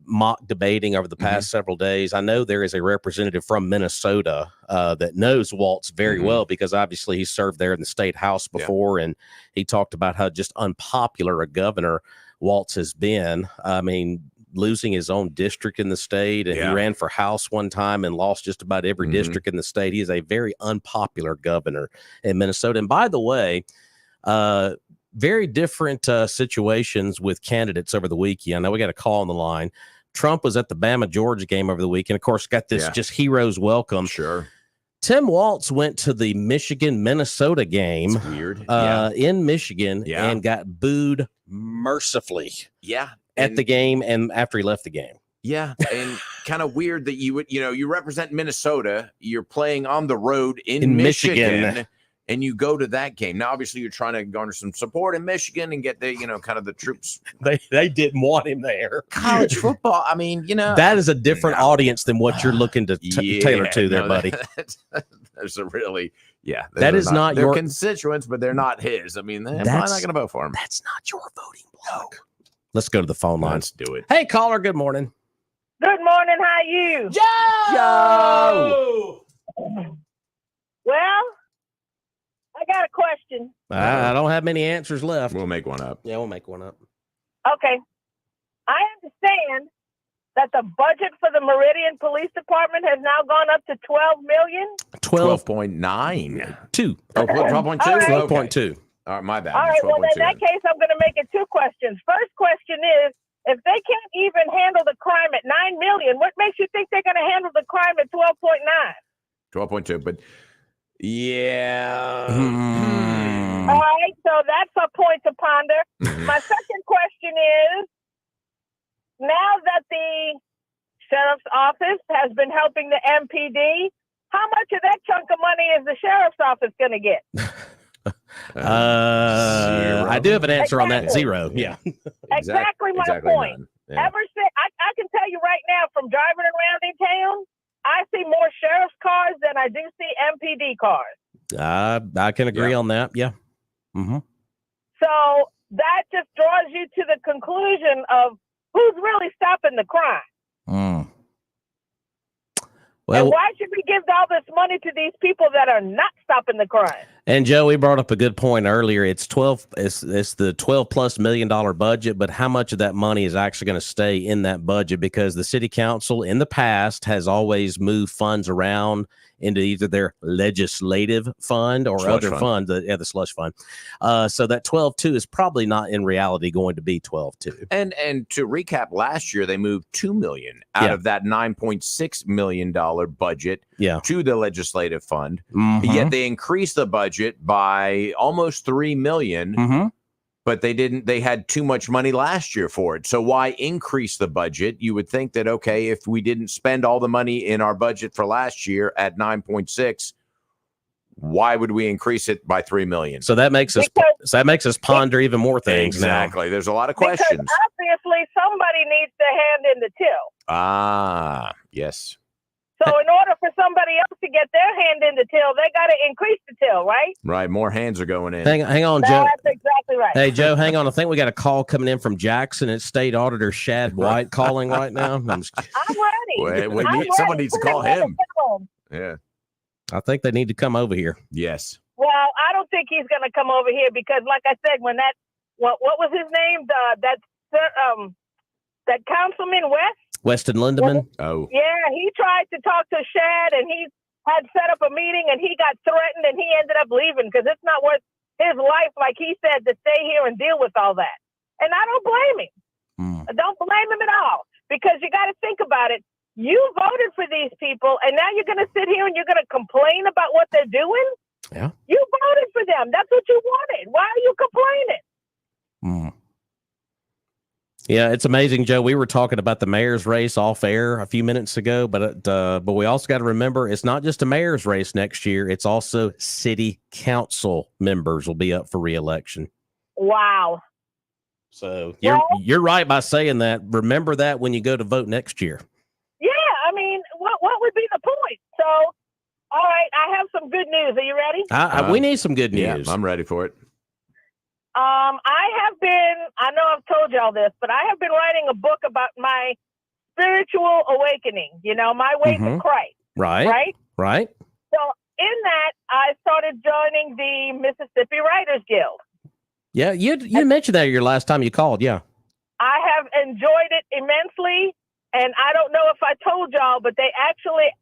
mock debating over the past several days. I know there is a representative from Minnesota that knows Waltz very well, because obviously he served there in the state house before, and he talked about how just unpopular a governor Waltz has been. I mean, losing his own district in the state, and he ran for House one time and lost just about every district in the state. He is a very unpopular governor in Minnesota. And by the way, very different situations with candidates over the weekend. Now we got a call on the line. Trump was at the Bama Georgia game over the weekend. Of course, got this just hero's welcome. Sure. Tim Waltz went to the Michigan-Minnesota game. It's weird. In Michigan and got booed mercifully. Yeah. At the game and after he left the game. Yeah, and kind of weird that you would, you know, you represent Minnesota, you're playing on the road in Michigan, and you go to that game. Now, obviously, you're trying to garner some support in Michigan and get the, you know, kind of the troops. They didn't want him there. College football, I mean, you know. That is a different audience than what you're looking to tailor to there, buddy. There's a really, that is not your constituents, but they're not his. I mean, they're probably not going to vote for him. That's not your voting block. No. Let's go to the phone line. Let's do it. Hey, caller, good morning. Good morning. How you? Joe! Well, I got a question. I don't have many answers left. We'll make one up. Yeah, we'll make one up. Okay. I understand that the budget for the Meridian Police Department has now gone up to $12 million. 12.9. 2. Oh, 12.2? 12.2. All right, my bad. All right, well, in that case, I'm going to make it 2 questions. First question is, if they can't even handle the crime at $9 million, what makes you think they're going to handle the crime at 12.9? 12.2, but yeah. All right, so that's a point to ponder. My second question is, now that the sheriff's office has been helping the MPD, how much of that chunk of money is the sheriff's office going to get? I do have an answer on that. 0. Yeah. Exactly my point. Ever since I can tell you right now, from driving around in town, I see more sheriff's cars than I do see MPD cars. I can agree on that. Yeah. So that just draws you to the conclusion of who's really stopping the crime. Well, and why should we give all this money to these people that are not stopping the crime? And Joey brought up a good point earlier. It's the $12+ million budget, but how much of that money is actually going to stay in that budget? Because the city council in the past has always moved funds around into either their legislative fund or slush other fund, the slush fund. So that 12.2 is probably not in reality going to be 12.2. And to recap, last year they moved $2 million out of that $9.6 million budget to the legislative fund. Yet they increased the budget by almost $3 million. But they had too much money last year for it. So why increase the budget? You would think that, okay, if we didn't spend all the money in our budget for last year at 9.6, why would we increase it by $3 million? So that makes us ponder even more things. Exactly. There's a lot of questions. Because obviously somebody needs to hand in the till. Ah, yes. So in order for somebody else to get their hand in the till, they got to increase the till, right? Right. More hands are going in. Hang on, Joe. That's exactly right. Hey, Joe, hang on. I think we got a call coming in from Jackson. It's State Auditor Shad White calling right now. I'm ready. Someone needs to call him. Yeah. I think they need to come over here. Yes. Well, I don't think he's going to come over here because, like I said, when what was his name? That Councilman Weston Lindemann. Oh. Yeah, he tried to talk to Shad, and he had set up a meeting, and he got threatened, and he ended up leaving because it's not worth his life, like he said, to stay here and deal with all that. And I don't blame him. I don't blame him at all because you got to think about it. You voted for these people, and now you're going to sit here and you're going to complain about what they're doing? Yeah. You voted for them. That's what you wanted. Why are you complaining? Yeah, it's amazing, Joe. We were talking about the mayor's race off air a few minutes ago, but we also got to remember it's not just a mayor's race next year. It's also city council members will be up for re-election. Wow. So you're right by saying that. Remember that when you go to vote next year. Yeah, I mean, what would be the point? So, all right, I have some good news. Are you ready? We need some good news. Yeah, I'm ready for it. I know I've told y'all this, but I have been writing a book about my spiritual awakening, my way to Christ. Right. So in that, I started joining the Mississippi Writers Guild. Yeah, you mentioned that your last time you called, yeah. I have enjoyed it immensely, and I don't know if I told y'all, but they actually...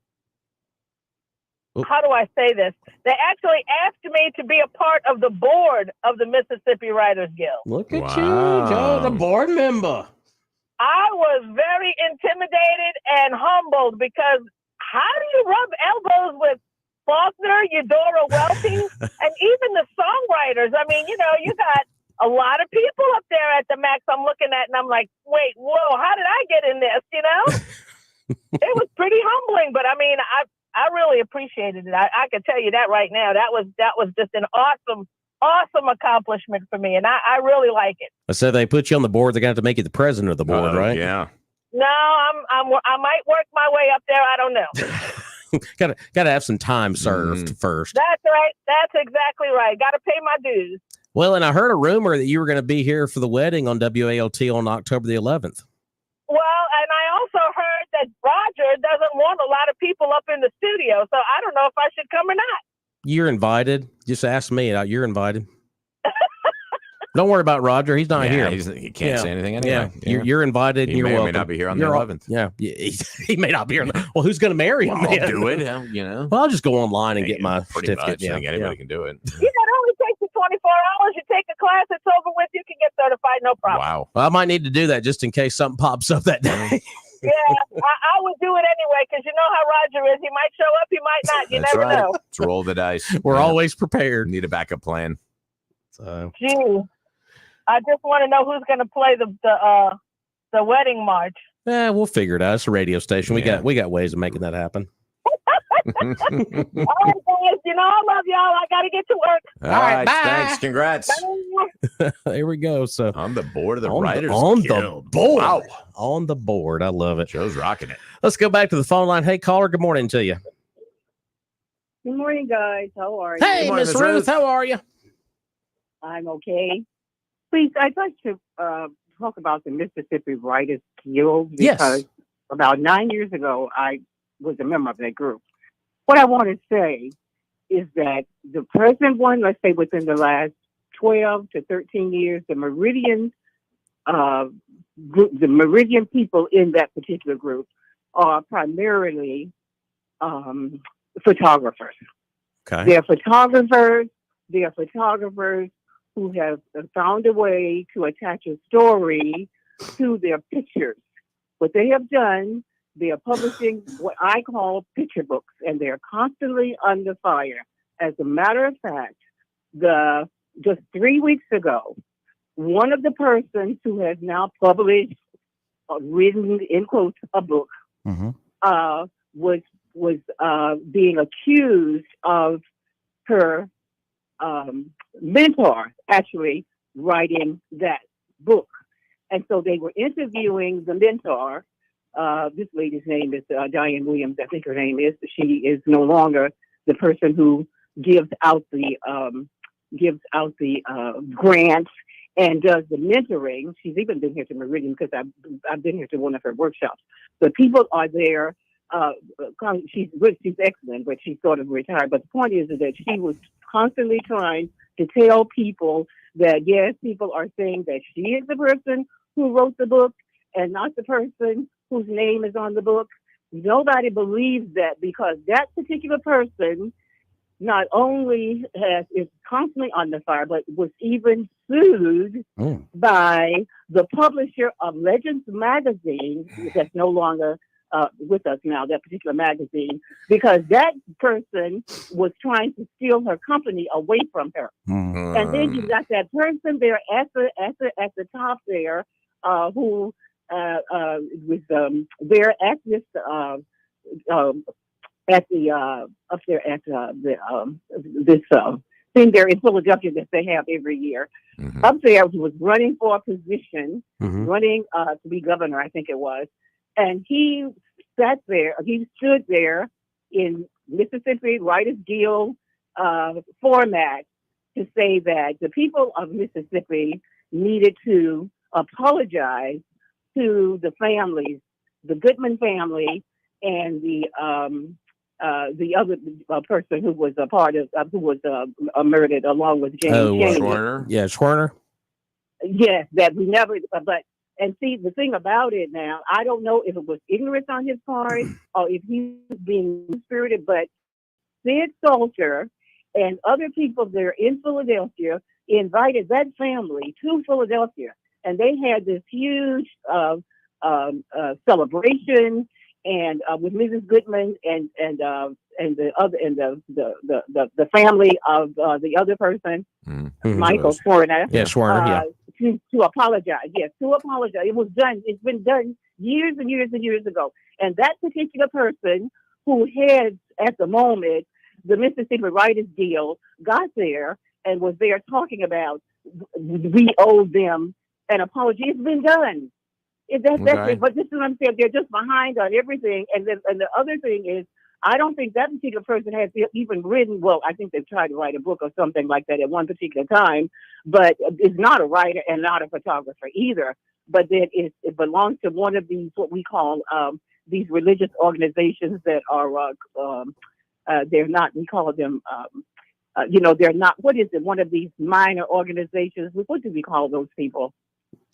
How do I say this? They actually asked me to be a part of the board of the Mississippi Writers Guild. Look at you, Joe, the board member. I was very intimidated and humbled because how do you rub elbows with Faulkner, Eudora Welty, and even the songwriters? I mean, you got a lot of people up there at the Max I'm looking at, and I'm like, wait, whoa, how did I get in this, It was pretty humbling, but I mean, I really appreciated it. I can tell you that right now. That was just an awesome accomplishment for me, and I really like it. So they put you on the board. They're going to have to make you the president of the board, right? Yeah. No, I might work my way up there. I don't know. Got to have some time served first. That's right. That's exactly right. Got to pay my dues. Well, and I heard a rumor that you were going to be here for the wedding on WALT on October the 11th. Well, and I also heard that Roger doesn't want a lot of people up in the studio, so I don't know if I should come or not. You're invited. Just ask me. You're invited. Don't worry about Roger. He's not here. He can't say anything anyway. Yeah. You're invited. He you're may welcome. or may not be here on the 11th. Yeah. He may not be here. Well, who's going to marry him? I'll do it. Well, I'll just go online and get my certificate. I think anybody can do it. It only takes you 24 hours. You take a class, it's over with. You can get certified, no problem. Wow. Well, I might need to do that just in case something pops up that day. Yeah, I would do it anyway because you know how Roger is. He might show up, he might not. You That's never right. know. Let's roll the dice. We're always prepared. Need a backup plan. So, gee, I just want to know who's going to play the wedding march. Yeah, we'll figure it out. It's a radio station. We got ways of making that happen. All right, guys. I love y'all. I got to get to work. All right. Bye. Thanks. Congrats. There we go. So on the board of the Writers on Guild. the board. Wow. On the board. I love it. Joe's rocking it. Let's go back to the phone line. Hey, caller. Good morning to you. Good morning, guys. How are you? Hey, Miss Ruth. How are you? I'm okay. Please, I'd like to talk about the Mississippi Writers Guild because about 9 years ago, I was a member of that group. What I want to say is that the present one, let's say within the last 12 to 13 years, the Meridian group, the Meridian people in that particular group are primarily photographers. Okay. They're photographers. They are photographers who have found a way to attach a story to their pictures. What they have done, they are publishing what I call picture books, and they're constantly under fire. As a matter of fact, just 3 weeks ago, one of the persons who has now published, written in quotes, a book, was being accused of her mentor actually writing that book. And so they were interviewing the mentor. This lady's name is Diane Williams, I think her name is. She is no longer the person who gives out the grants and does the mentoring. She's even been here to Meridian because I've been here to one of her workshops. The people are there. She's excellent, but she's sort of retired. But the point is that she was constantly trying to tell people that, yes, people are saying that she is the person who wrote the book and not the person whose name is on the book. Nobody believes that, because that particular person not only is constantly on the fire, but was even sued by the publisher of Legends magazine, that's no longer with us now, that particular magazine, because that person was trying to steal her company away from her. And then you got that person there at the top there, who was there at this up there at this thing there in Philadelphia that they have every year. Up there, he was running for a position, running to be governor, I think it was. And he stood there in Mississippi Writers Guild format to say that the people of Mississippi needed to apologize to the families, the Goodman family, and the other person who was a part of who was murdered along with James Schwerner. Yeah, Schwerner. Yes, that we never. And see, the thing about it now, I don't know if it was ignorance on his part or if he was being spirited, but Sid Salter and other people there in Philadelphia invited that family to Philadelphia, and they had this huge celebration, and with Mrs. Goodman and the other and the family of the other person, Michael Schwerner. Yeah, Schwerner. Yeah. To apologize. Yes, to apologize. It was done. It's been done years and years and years ago. And that particular person who heads at the moment the Mississippi Writers Guild got there and was there talking about we owe them an apology. It's been done. That's it. But this is what I'm saying. They're just behind on everything. And the other thing is, I don't think that particular person has even written, well, I think they've tried to write a book or something like that at one particular time, but is not a writer and not a photographer either. But then it belongs to one of these, what we call these religious organizations that are, they're not, we call them, they're not, what is it? One of these minor organizations. What do we call those people?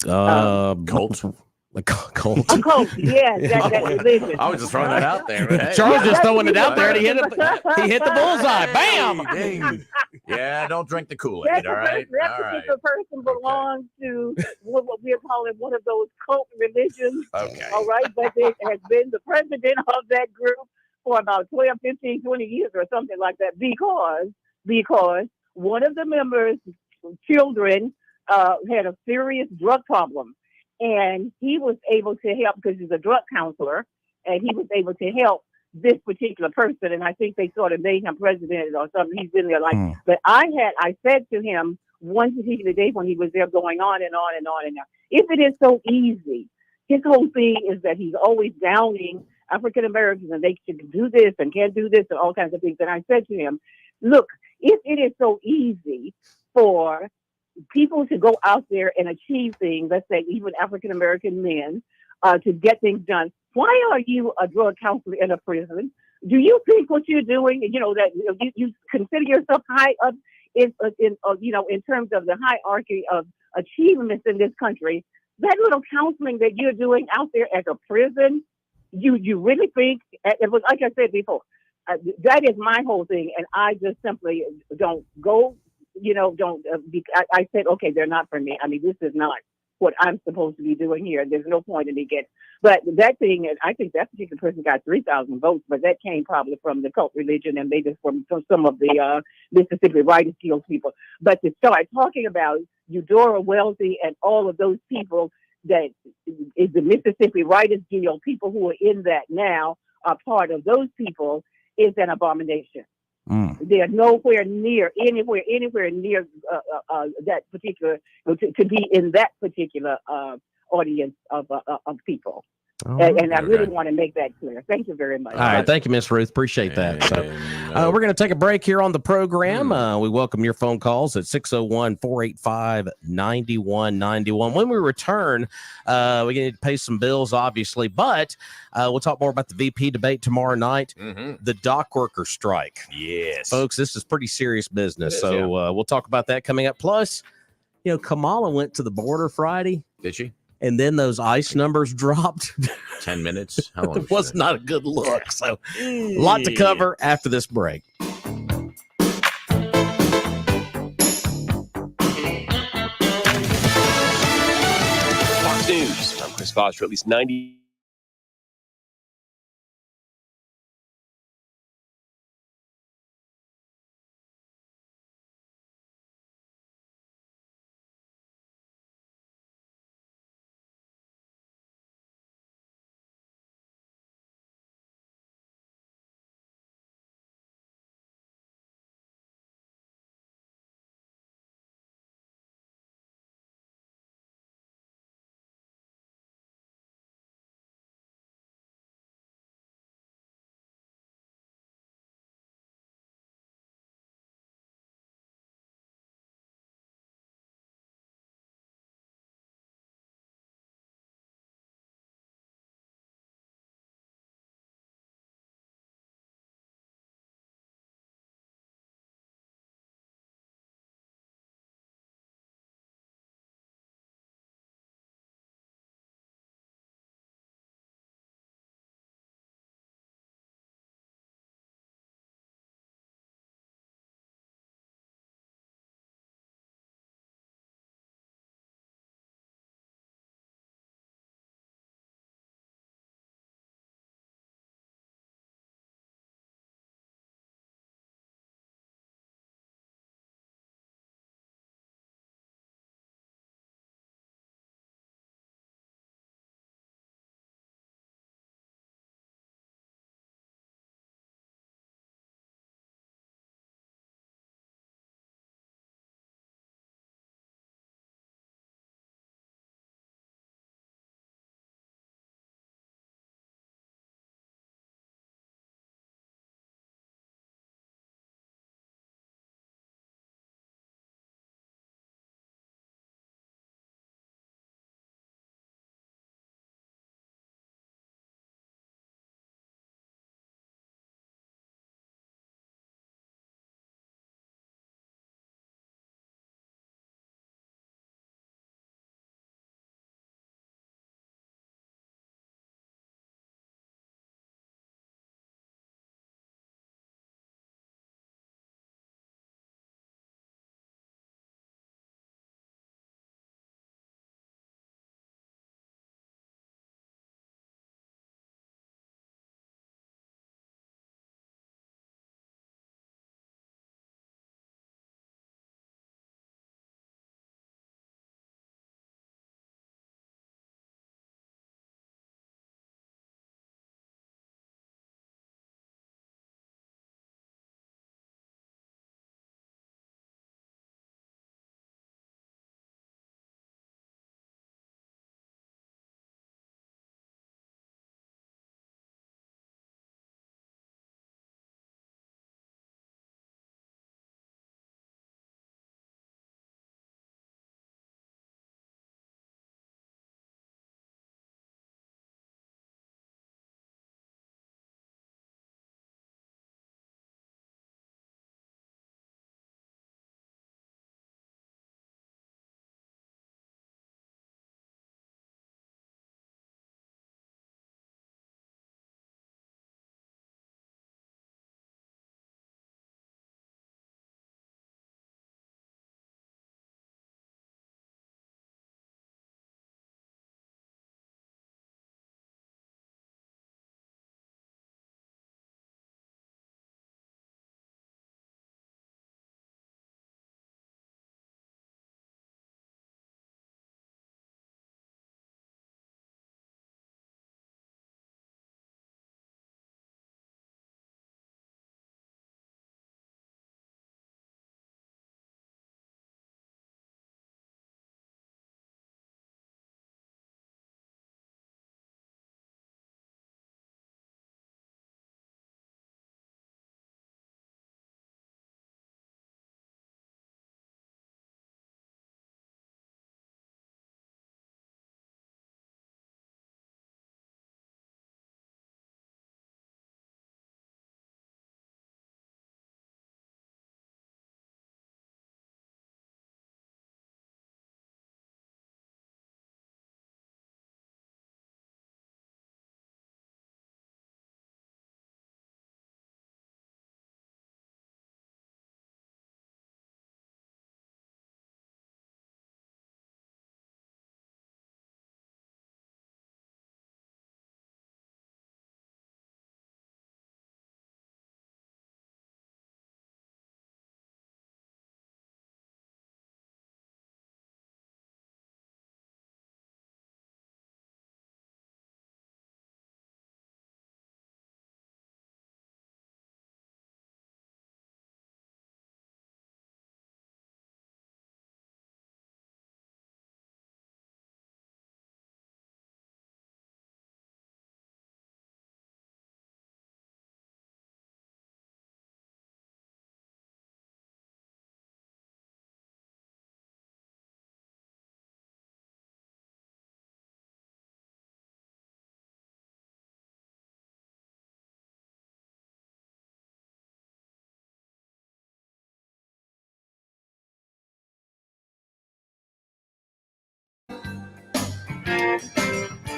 Cult. Like cult. A cult, yeah. That religion. I was just throwing that out there. Hey. Charles just throwing it out there, and he hit the bullseye. Bam! Hey. Yeah, don't drink the Kool-Aid, all right? That particular person belongs to what we're calling one of those cult religions. Okay. All right, but it has been the president of that group for about 12, 15, 20 years or something like that, because one of the members' children had a serious drug problem. And he was able to help because he's a drug counselor, and he was able to help this particular person. And I think they sort of made him president or something. He's been there but I said to him one particular day when he was there going on and on and on and on, if it is so easy, his whole thing is that he's always downing African Americans and they should do this and can't do this and all kinds of things. And I said to him, look, if it is so easy for people to go out there and achieve things, let's say even African American men, to get things done. Why are you a drug counselor in a prison? Do you think what you're doing, that you consider yourself high up in terms of the hierarchy of achievements in this country? That little counseling that you're doing out there at a prison, you really think it was like I said before? That is my whole thing, and I just simply don't go. Don't. I said, okay, they're not for me. I mean, this is not what I'm supposed to be doing here. There's no point in me getting. But that thing, I think that particular person got 3,000 votes, but that came probably from the cult religion and maybe from some of the Mississippi Writers Guild people. But to start talking about Eudora Welty and all of those people that is the Mississippi Writers Guild, people who are in that now are part of those people, is an abomination. They are nowhere near anywhere near that particular to be in that particular audience of people. And I really want to make that clear. Thank you very much. All right. Thank you, Miss Ruth. Appreciate that. So we're going to take a break here on the program. We welcome your phone calls at 601-485-9191. When we return, we need to pay some bills, obviously, but we'll talk more about the VP debate tomorrow night, the dock worker strike. Yes. Folks, this is pretty serious business. We'll talk about that coming up. Plus, Kamala went to the border Friday. Did she? And then those ICE numbers dropped. 10 minutes. How long It was not a good look. So, a lot to cover after this break. Fox News. I'm Chris Foster. At least 90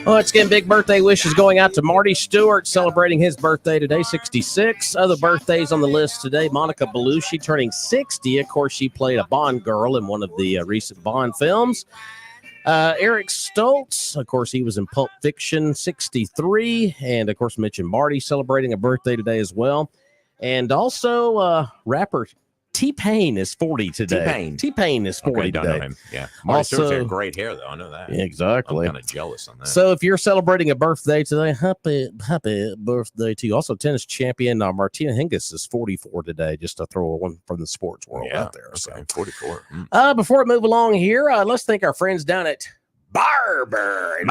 Oh, it's getting big birthday wishes going out to Marty Stewart, celebrating his birthday today, 66. Other birthdays on the list today, Monica Bellucci turning 60. Of course, she played a Bond girl in one of the recent Bond films. Eric Stoltz, of course, he was in Pulp Fiction, 63. And, of course, mentioned Marty celebrating a birthday today as well. And also rapper T-Pain is 40 today. T-Pain is 40 don't today. know him. Yeah. Marty Stewart's got great hair, though. I know that. Exactly. I'm kind of jealous on that. So if you're celebrating a birthday today, happy birthday to you. Also, tennis champion Martina Hingis is 44 today, just to throw one from the sports world out there. So 44. Before we move along here, let's thank our friends down at Barber and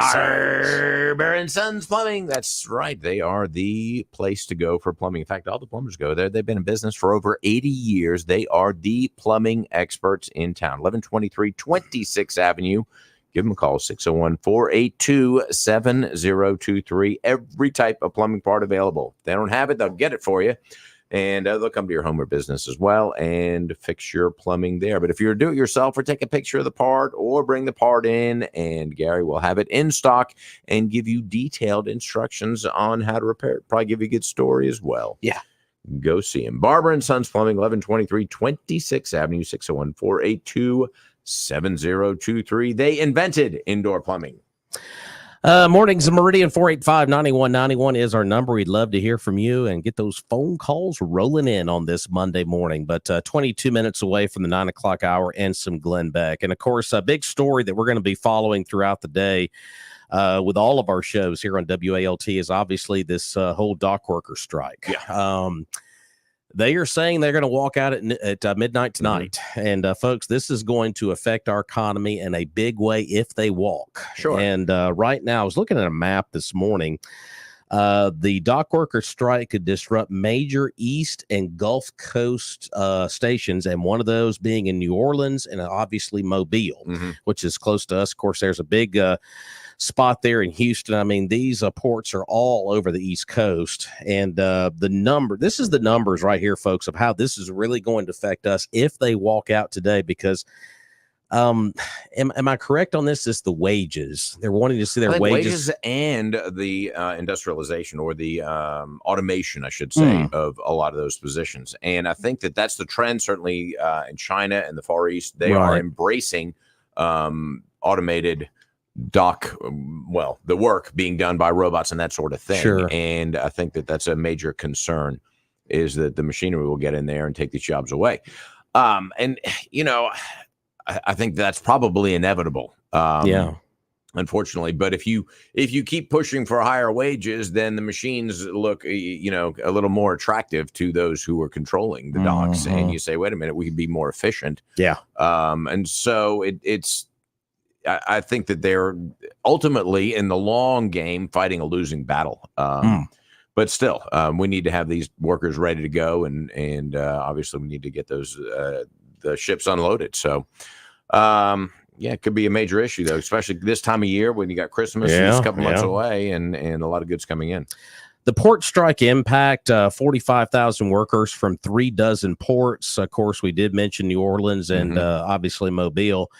Sons Plumbing. That's right. They are the place to go for plumbing. In fact, all the plumbers go there. They've been in business for over 80 years. They are the plumbing experts in town. 1123 26th Avenue. Give them a call, 601-482-7023. Every type of plumbing part available. If they don't have it, they'll get it for you. And they'll come to your home or business as well and fix your plumbing there. But if you're a do-it-yourselfer, take a picture of the part or bring the part in, and Gary will have it in stock and give you detailed instructions on how to repair it. Probably give you a good story as well. Yeah. Go see him. Barber and Sons Plumbing, 1123 26th Avenue, 601-482-7023. They invented indoor plumbing. Mornings in Meridian, 485-9191 is our number. We'd love to hear from you and get those phone calls rolling in on this Monday morning. But 22 minutes away from the 9 o'clock hour and some Glenn Beck. And, of course, a big story that we're going to be following throughout the day with all of our shows here on WALT is obviously this whole dock worker strike. Yeah. They are saying they're going to walk out at midnight tonight. And, folks, this is going to affect our economy in a big way if they walk. Sure. And right now, I was looking at a map this morning. The dock worker strike could disrupt major East and Gulf Coast stations, and one of those being in New Orleans and obviously Mobile, which is close to us. Of course, there's a big spot there in Houston. I mean, these ports are all over the East Coast, and this is the numbers right here, folks, of how this is really going to affect us if they walk out today, because am I correct on this? It's the wages. They're wanting to see their wages and the industrialization, or the automation, I should say, of a lot of those positions. And I think that that's the trend, certainly in China and the Far East. They are embracing automated dock, the work being done by robots and that sort of thing. Sure. And I think that that's a major concern, is that the machinery will get in there and take these jobs away. And, you know, I think that's probably inevitable. Unfortunately, but if you keep pushing for higher wages, then the machines look, a little more attractive to those who are controlling the docks, and you say, wait a minute, we could be more efficient. Yeah. And so I think that they're ultimately, in the long game, fighting a losing battle. But still, we need to have these workers ready to go, and obviously we need to get those the ships unloaded. So, it could be a major issue, though, especially this time of year when you got Christmas just a couple months away, and a lot of goods coming in. The port strike impact 45,000 workers from 36 ports. Of course, we did mention New Orleans and obviously Mobile.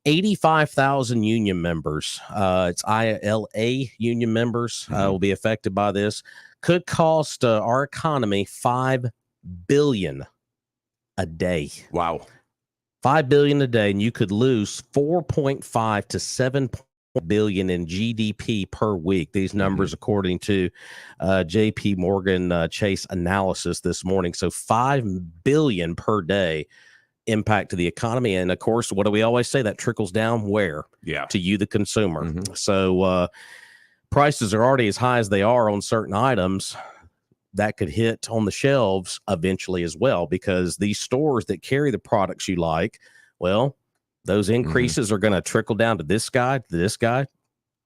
85,000 union members. It's ILA union members will be affected by this. Could cost our economy $5 billion a day. Wow. $5 billion a day, and you could lose 4.5 to 7 billion in GDP per week. These numbers, according to JP Morgan Chase analysis this morning. So $5 billion per day impact to the economy. And of course, what do we always say? That trickles down where? To you, the consumer. So prices are already as high as they are on certain items. That could hit on the shelves eventually as well, because these stores that carry the products you like, well, those increases are going to trickle down to this guy, to this guy.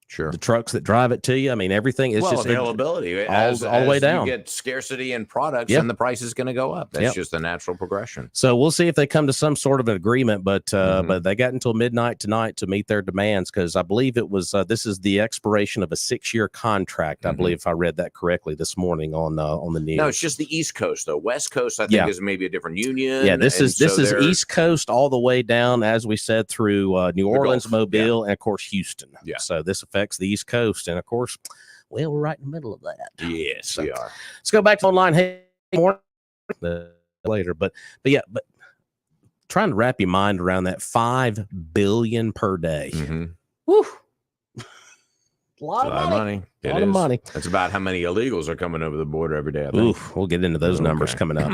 Sure. The trucks that drive it to you. I mean, everything is just availability all the way down. You get scarcity in products, and the price is going to go up. That's just a natural progression. So we'll see if they come to some sort of an agreement, but they got until midnight tonight to meet their demands, because I believe it was this is the expiration of a 6-year contract. I believe, if I read that correctly this morning on the news. No, it's just the East Coast, though. West Coast, I think, is maybe a different union. Yeah, this is East Coast all the way down, as we said, through New Orleans, Mobile, and of course Houston. Yeah. So this affects affects the East Coast. And of course, well, we're right in the middle of that. Yes, we are. Let's go back to online. Hey, more later, but trying to wrap your mind around that $5 billion per day. Mm-hmm. Woo. A lot of money. A lot of money. That's about how many illegals are coming over the border every day. I think. Oof, we'll get into those numbers coming up.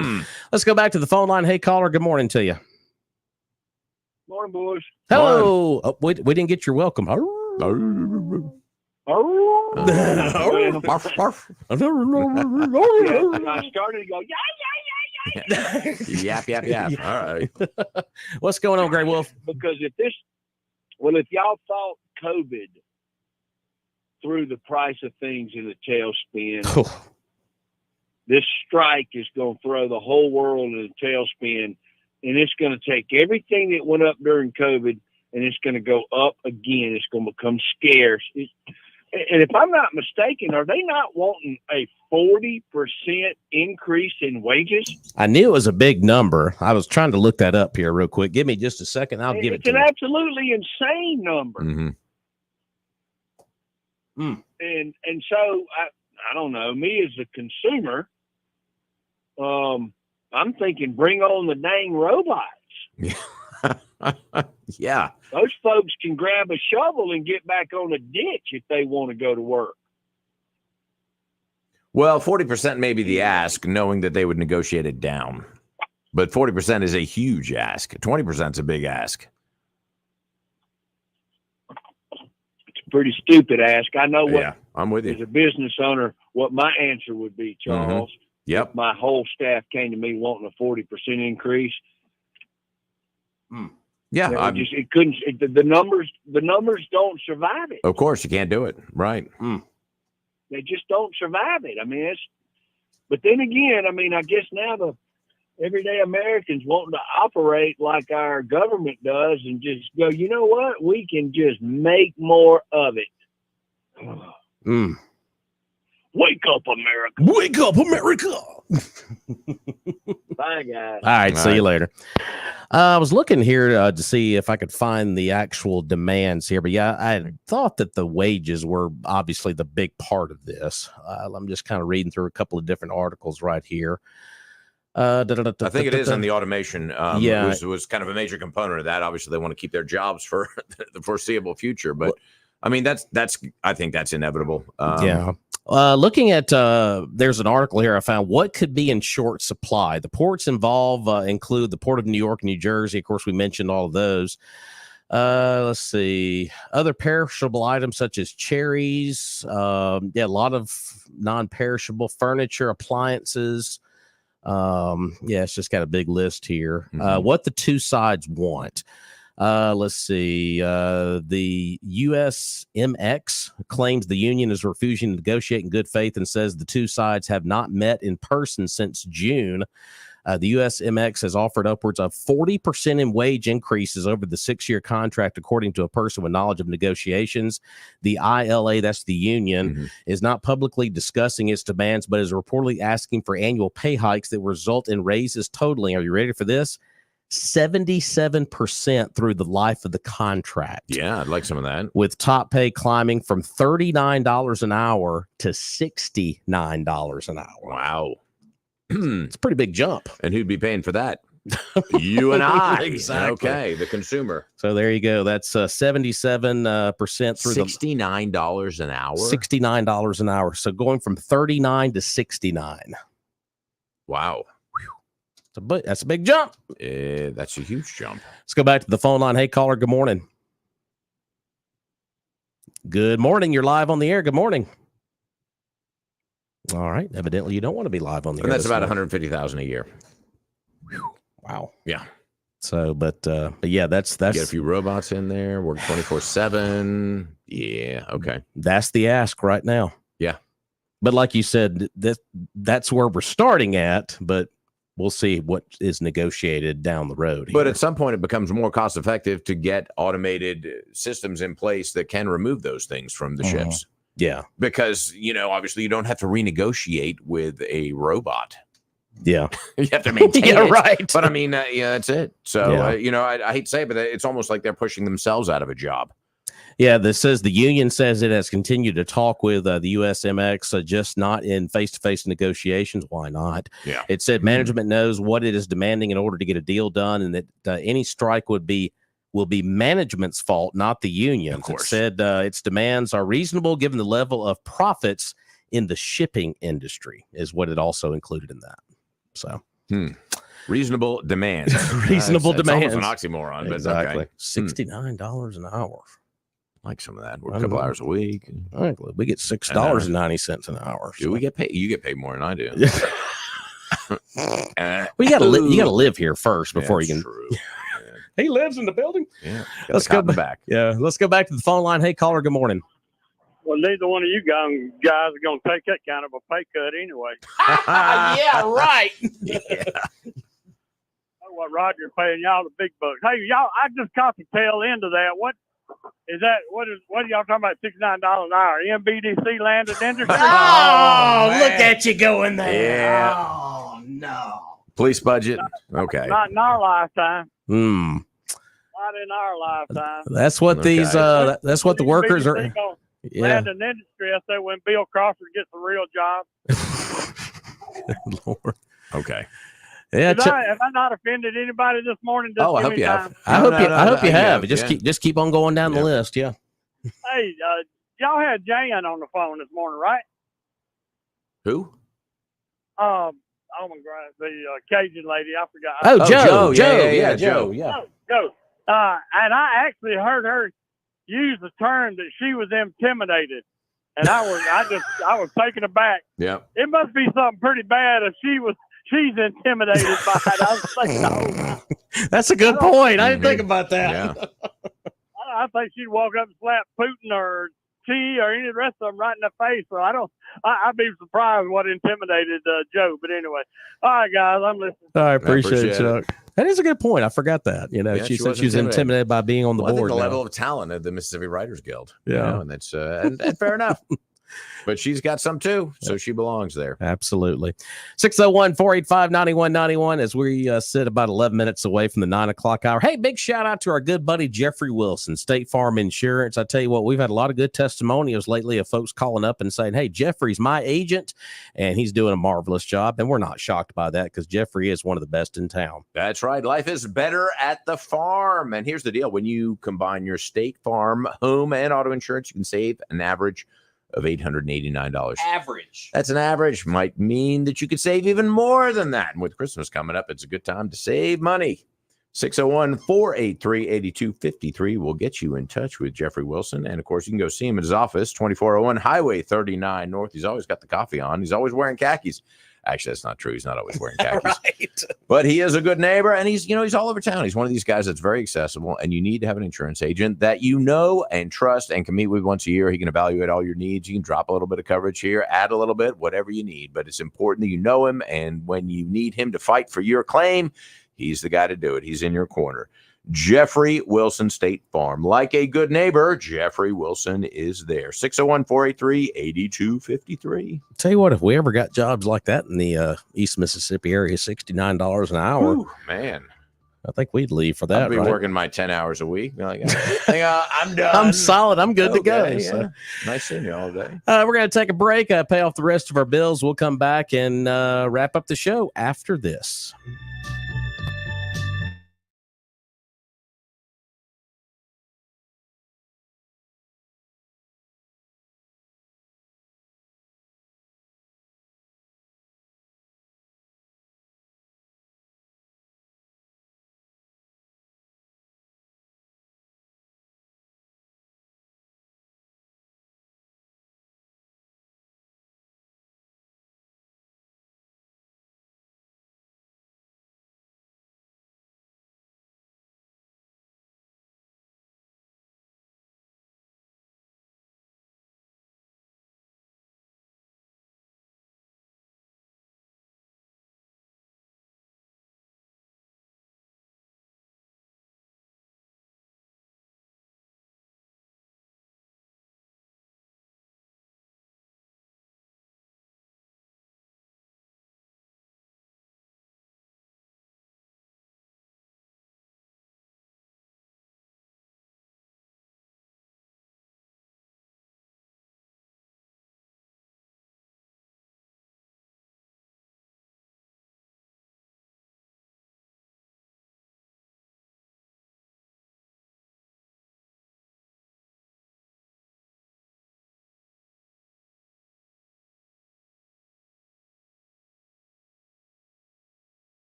Let's go back to the phone line. Hey, caller. Good morning to you. Morning, boys. Hello. Oh, we didn't get your welcome. I started to go, Yap, yap, yap. All right. What's going on, Gray Wolf? Because if y'all thought COVID threw the price of things in a tailspin, this strike is going to throw the whole world in a tailspin, and it's going to take everything that went up during COVID, and it's going to go up again. It's going to become scarce. And if I'm not mistaken, are they not wanting a 40% increase in wages? I knew it was a big number. I was trying to look that up here real quick. Give me just a second. I'll give it to you. It's an absolutely insane number. Mm-hmm. And so I don't know. Me as a consumer, I'm thinking bring on the dang robots. Yeah. Those folks can grab a shovel and get back on a ditch if they want to go to work. Well, 40% may be the ask, knowing that they would negotiate it down. But 40% is a huge ask. 20% is a big ask. It's a pretty stupid ask. I know what. Yeah, I'm with you. As a business owner, what my answer would be, Charles. Yep. If my whole staff came to me wanting a 40% increase. Yeah, it couldn't. The numbers don't survive it. Of course, you can't do it. Right. They just don't survive it. I mean, but then again, I mean, I guess now the everyday Americans wanting to operate like our government does and just go, you know what? We can just make more of it. Wake up, America. Wake up, America. Bye, guys. All right. See you later. I was looking here to see if I could find the actual demands here. But yeah, I thought that the wages were obviously the big part of this. I'm just kind of reading through a couple of different articles right here. I think it is on the automation. Was kind of a major component of that. Obviously, they want to keep their jobs for the foreseeable future. But I mean, I think that's inevitable. Looking at there's an article here I found. What could be in short supply? The ports involved include the Port of New York, New Jersey. Of course, we mentioned all of those. Let's see. Other perishable items such as cherries. A lot of non-perishable furniture, appliances. It's just got a big list here. What the two sides want. Let's see. The USMX claims the union is refusing to negotiate in good faith and says the two sides have not met in person since June. The USMX has offered upwards of 40% in wage increases over the 6-year contract, according to a person with knowledge of negotiations. The ILA, that's the union, is not publicly discussing its demands, but is reportedly asking for annual pay hikes that result in raises totaling, are you ready for this? 77% through the life of the contract. Yeah, I'd like some of that. With top pay climbing from $39 an hour to $69 an hour. Wow. It's a pretty big jump. And who'd be paying for that? You and I. Exactly. Okay, the consumer. So there you go. That's 77% through $69 an hour. $69 an hour. So going from 39 to 69. Wow. That's a big jump. That's a huge jump. Let's go back to the phone line. Hey, caller, good morning. Good morning. You're live on the air. Good morning. All right. Evidently, you don't want to be live on the air. And that's about $150,000 a year. Whew. Wow. Yeah. So, but yeah, that's get a few robots in there. Work 24/7. Yeah. Okay. That's the ask right now. Yeah. But like you said, that's where we're starting at. But we'll see what is negotiated down the road. But at some point, it becomes more cost effective to get automated systems in place that can remove those things from the ships. Yeah. Because, obviously you don't have to renegotiate with a robot. Yeah. You have to maintain it. Right. But I mean, that's it. So, I hate to say it, but it's almost like they're pushing themselves out of a job. Yeah, this says the union says it has continued to talk with the USMX, just not in face-to-face negotiations. Why not? Yeah. It said management knows what it is demanding in order to get a deal done, and that any strike will be management's fault, not the unions. Of course. It said its demands are reasonable given the level of profits in the shipping industry, is what it also included in that. So. Reasonable demand. Reasonable demand. It's almost an oxymoron, but exactly. Okay. $69 an hour. Like some of that. Work a couple hours a week. We get $6.90 an hour. Do we get paid? You get paid more than I do. Well, you gotta live here first before you can. True. He lives in the building. Yeah. Let's go back. Yeah, let's go back to the phone line. Hey, caller. Good morning. Well, neither one of you guys are going to take that kind of a pay cut anyway. Yeah, right. What Roger paying y'all the big bucks. Hey, y'all, I just caught the tail end of that. What is that? What are y'all talking about? $69 an hour. MBDC landed industry. Look at you going there. Yeah. Oh no. Police budget. Okay. Not in our lifetime. Not in our lifetime. That's what these. That's what the workers are. Yeah. Land and industry. I say when Bill Crawford gets a real job. Good Lord. Okay. Yeah. Have I not offended anybody this morning? Just I give hope me you time. have. I hope you have. Just keep on going down the list. Yeah. Hey, y'all had Jan on the phone this morning, right? Who? Oh my God, the Cajun lady. I forgot. Oh, Joe. Yeah, Joe. Joe. And I actually heard her use the term that she was intimidated, and I was taken aback. Yeah. It must be something pretty bad if she's intimidated by it. I was thinking, oh, that's a good point. I didn't think about that. Yeah. I think she'd walk up and slap Putin or Xi or any of the rest of them right in the face. So I'd be surprised what intimidated Joe. But anyway, all right, guys, I'm listening. I appreciate it, Chuck. That is a good point. I forgot that. She said she was intimidated by being on the board. I think the level of talent of the Mississippi Writers Guild. Yeah. And that's and fair enough. But she's got some too, so she belongs there. Absolutely. 601-485-9191 as we sit about 11 minutes away from the 9 o'clock hour. Hey, big shout out to our good buddy Jeffrey Wilson, State Farm Insurance. I tell you what, we've had a lot of good testimonials lately of folks calling up and saying, hey, Jeffrey's my agent, and he's doing a marvelous job. And we're not shocked by that because Jeffrey is one of the best in town. That's right. Life is better at the farm. And here's the deal. When you combine your State Farm home and auto insurance, you can save an average of $889. Average. That's an average. Might mean that you could save even more than that. And with Christmas coming up, it's a good time to save money. 601-483-8253 will get you in touch with Jeffrey Wilson. And, of course, you can go see him at his office, 2401 Highway 39 North. He's always got the coffee on. He's always wearing khakis. Actually, that's not true. He's not always wearing khakis. Right. But he is a good neighbor, and he's all over town. He's one of these guys that's very accessible, and you need to have an insurance agent that you know and trust and can meet with once a year. He can evaluate all your needs. You can drop a little bit of coverage here, add a little bit, whatever you need. But it's important that you know him, and when you need him to fight for your claim, he's the guy to do it. He's in your corner. Jeffrey Wilson, State Farm. Like a good neighbor, Jeffrey Wilson is there. 601-483-8253. Tell you what, if we ever got jobs like that in the East Mississippi area, $69 an hour, Ooh, man, I think we'd leave for that. I'd be working my 10 hours a week. Like, I'm done. I'm solid. I'm good to go. Yeah. So. Nice seeing you all day. We're going to take a break, pay off the rest of our bills. We'll come back and wrap up the show after this.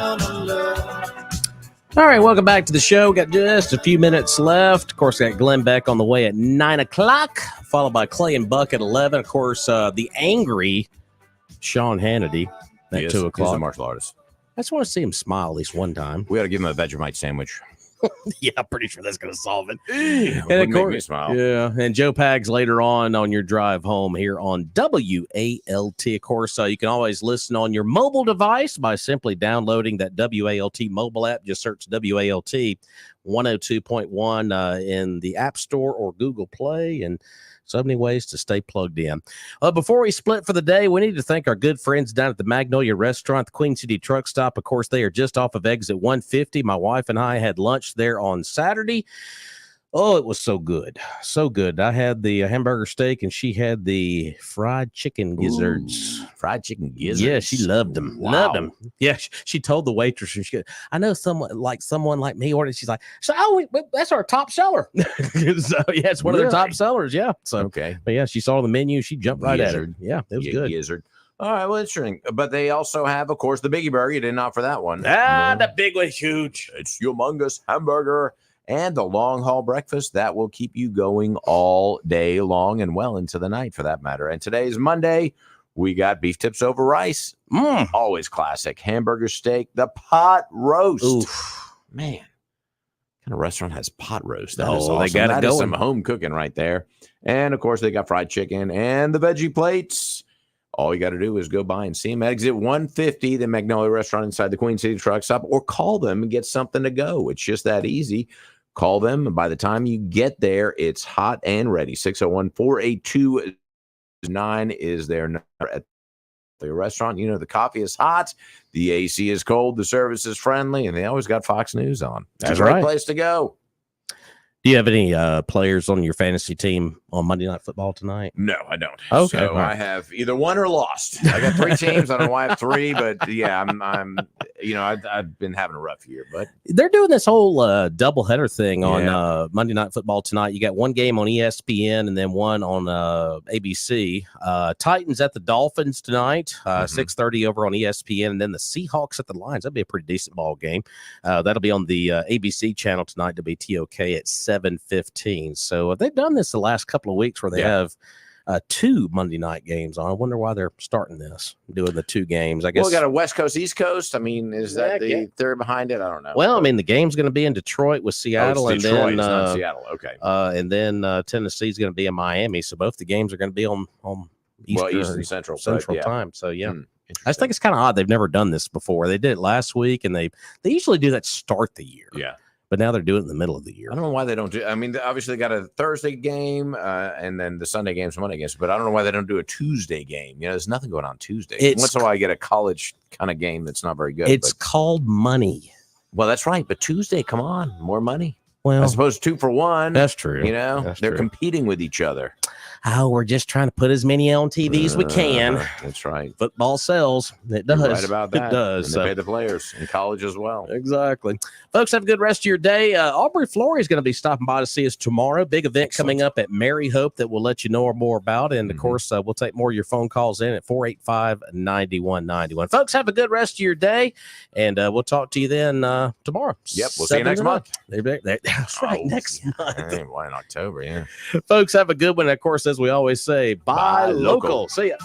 All right, welcome back to the show. Got just a few minutes left. Of course, got Glenn Beck on the way at 9 o'clock, followed by Clay and Buck at 11. Of course, the angry Sean Hannity at 2 o'clock. He's a martial artist. I just want to see him smile at least one time. We got to give him a Vegemite sandwich. Yeah, I'm pretty sure that's going to solve it. And of make course, me smile. yeah, and Joe Pags later on your drive home here on WALT. Of course, you can always listen on your mobile device by simply downloading that WALT mobile app. Just search WALT 102.1 in the App Store or Google Play, and so many ways to stay plugged in. Before we split for the day, we need to thank our good friends down at the Magnolia Restaurant, the Queen City Truck Stop. Of course, they are just off of exit 150. My wife and I had lunch there on Saturday. Oh, it was so good. So good. I had the hamburger steak and she had the fried chicken gizzards. Ooh, fried chicken gizzards? Yeah, she loved them. Wow. Loved them. Yeah, she told the waitress, I know someone like me ordered. She's like, that's our top seller. So, yeah, it's one of their top sellers. Yeah. So, okay. But yeah, she saw the menu. She jumped right at it. Yeah, it was good. Gizzard. All right, well, interesting. But they also have, of course, the Biggie Burger. You didn't opt for that one. The big one's huge. It's humongous hamburger. And the long haul breakfast that will keep you going all day long and well into the night for that matter. And today's Monday. We got beef tips over rice. Always classic. Hamburger steak, the pot roast. Oof. Man, what kind of restaurant has pot roast? That is Oh, awesome. they got it That is going. some home cooking right there. And of course, they got fried chicken and the veggie plates. All you got to do is go by and see them at exit 150, the Magnolia Restaurant inside the Queen City Truck Stop, or call them and get something to go. It's just that easy. Call them, and by the time you get there, it's hot and ready. 601-482-9 is their number at the restaurant. You know, the coffee is hot, the AC is cold, the service is friendly, and they always got Fox News on. That's a great place to go. Do you have any players on your fantasy team on Monday Night Football tonight? No, I don't. Okay, So all right. I have either won or lost. I got 3 teams. I don't know why I have 3, but yeah, I'm I've been having a rough year, but They're doing this whole doubleheader thing on Monday Night Football tonight. You got one game on ESPN and then one on ABC. Titans at the Dolphins tonight, 6:30 over on ESPN, and then the Seahawks at the Lions. That'd be a pretty decent ball game. That'll be on the ABC channel tonight. WTOK at 7:15. So they've done this the last couple of weeks where they have 2 Monday night games on. I wonder why they're starting this, doing the 2 games. I guess we got a West Coast, East Coast. I mean, is that the theory behind it? I don't know. Well, I mean, the game's going to be in Detroit with Seattle, it's and Detroit, then it's not Seattle. Okay, and then Tennessee's going to be in Miami. So both the games are going to be on Eastern Central time. So yeah. I just think it's kind of odd. They've never done this before. They did it last week, and they usually do that to start the year. Yeah. But now they're doing it in the middle of the year. I don't know why they don't do. I mean, obviously they got a Thursday game and then the Sunday games, Monday games. But I don't know why they don't do a Tuesday game. You know, there's nothing going on Tuesday. Once in a while, I get a college kind of game that's not very good. It's called money. Well, that's right. But Tuesday, come on, more money. Well, I suppose 2 for 1. That's true. You know, they're true. competing with each other. Oh, we're just trying to put as many on TV as we can. That's right. Football sells. It does. You're right about that. It does. And they pay the players in college as well. Exactly. Folks, have a good rest of your day. Aubrey Flory is going to be stopping by to see us tomorrow. Big event coming up at Mary Hope that we'll let you know more about. And, of course, we'll take more of your phone calls in at 485-9191. Folks, have a good rest of your day. And we'll talk to you then tomorrow. Yep. We'll see you next month. That's right. Next month. Why in October? Yeah. Folks, have a good one. Of course, as we always say, buy local. See ya.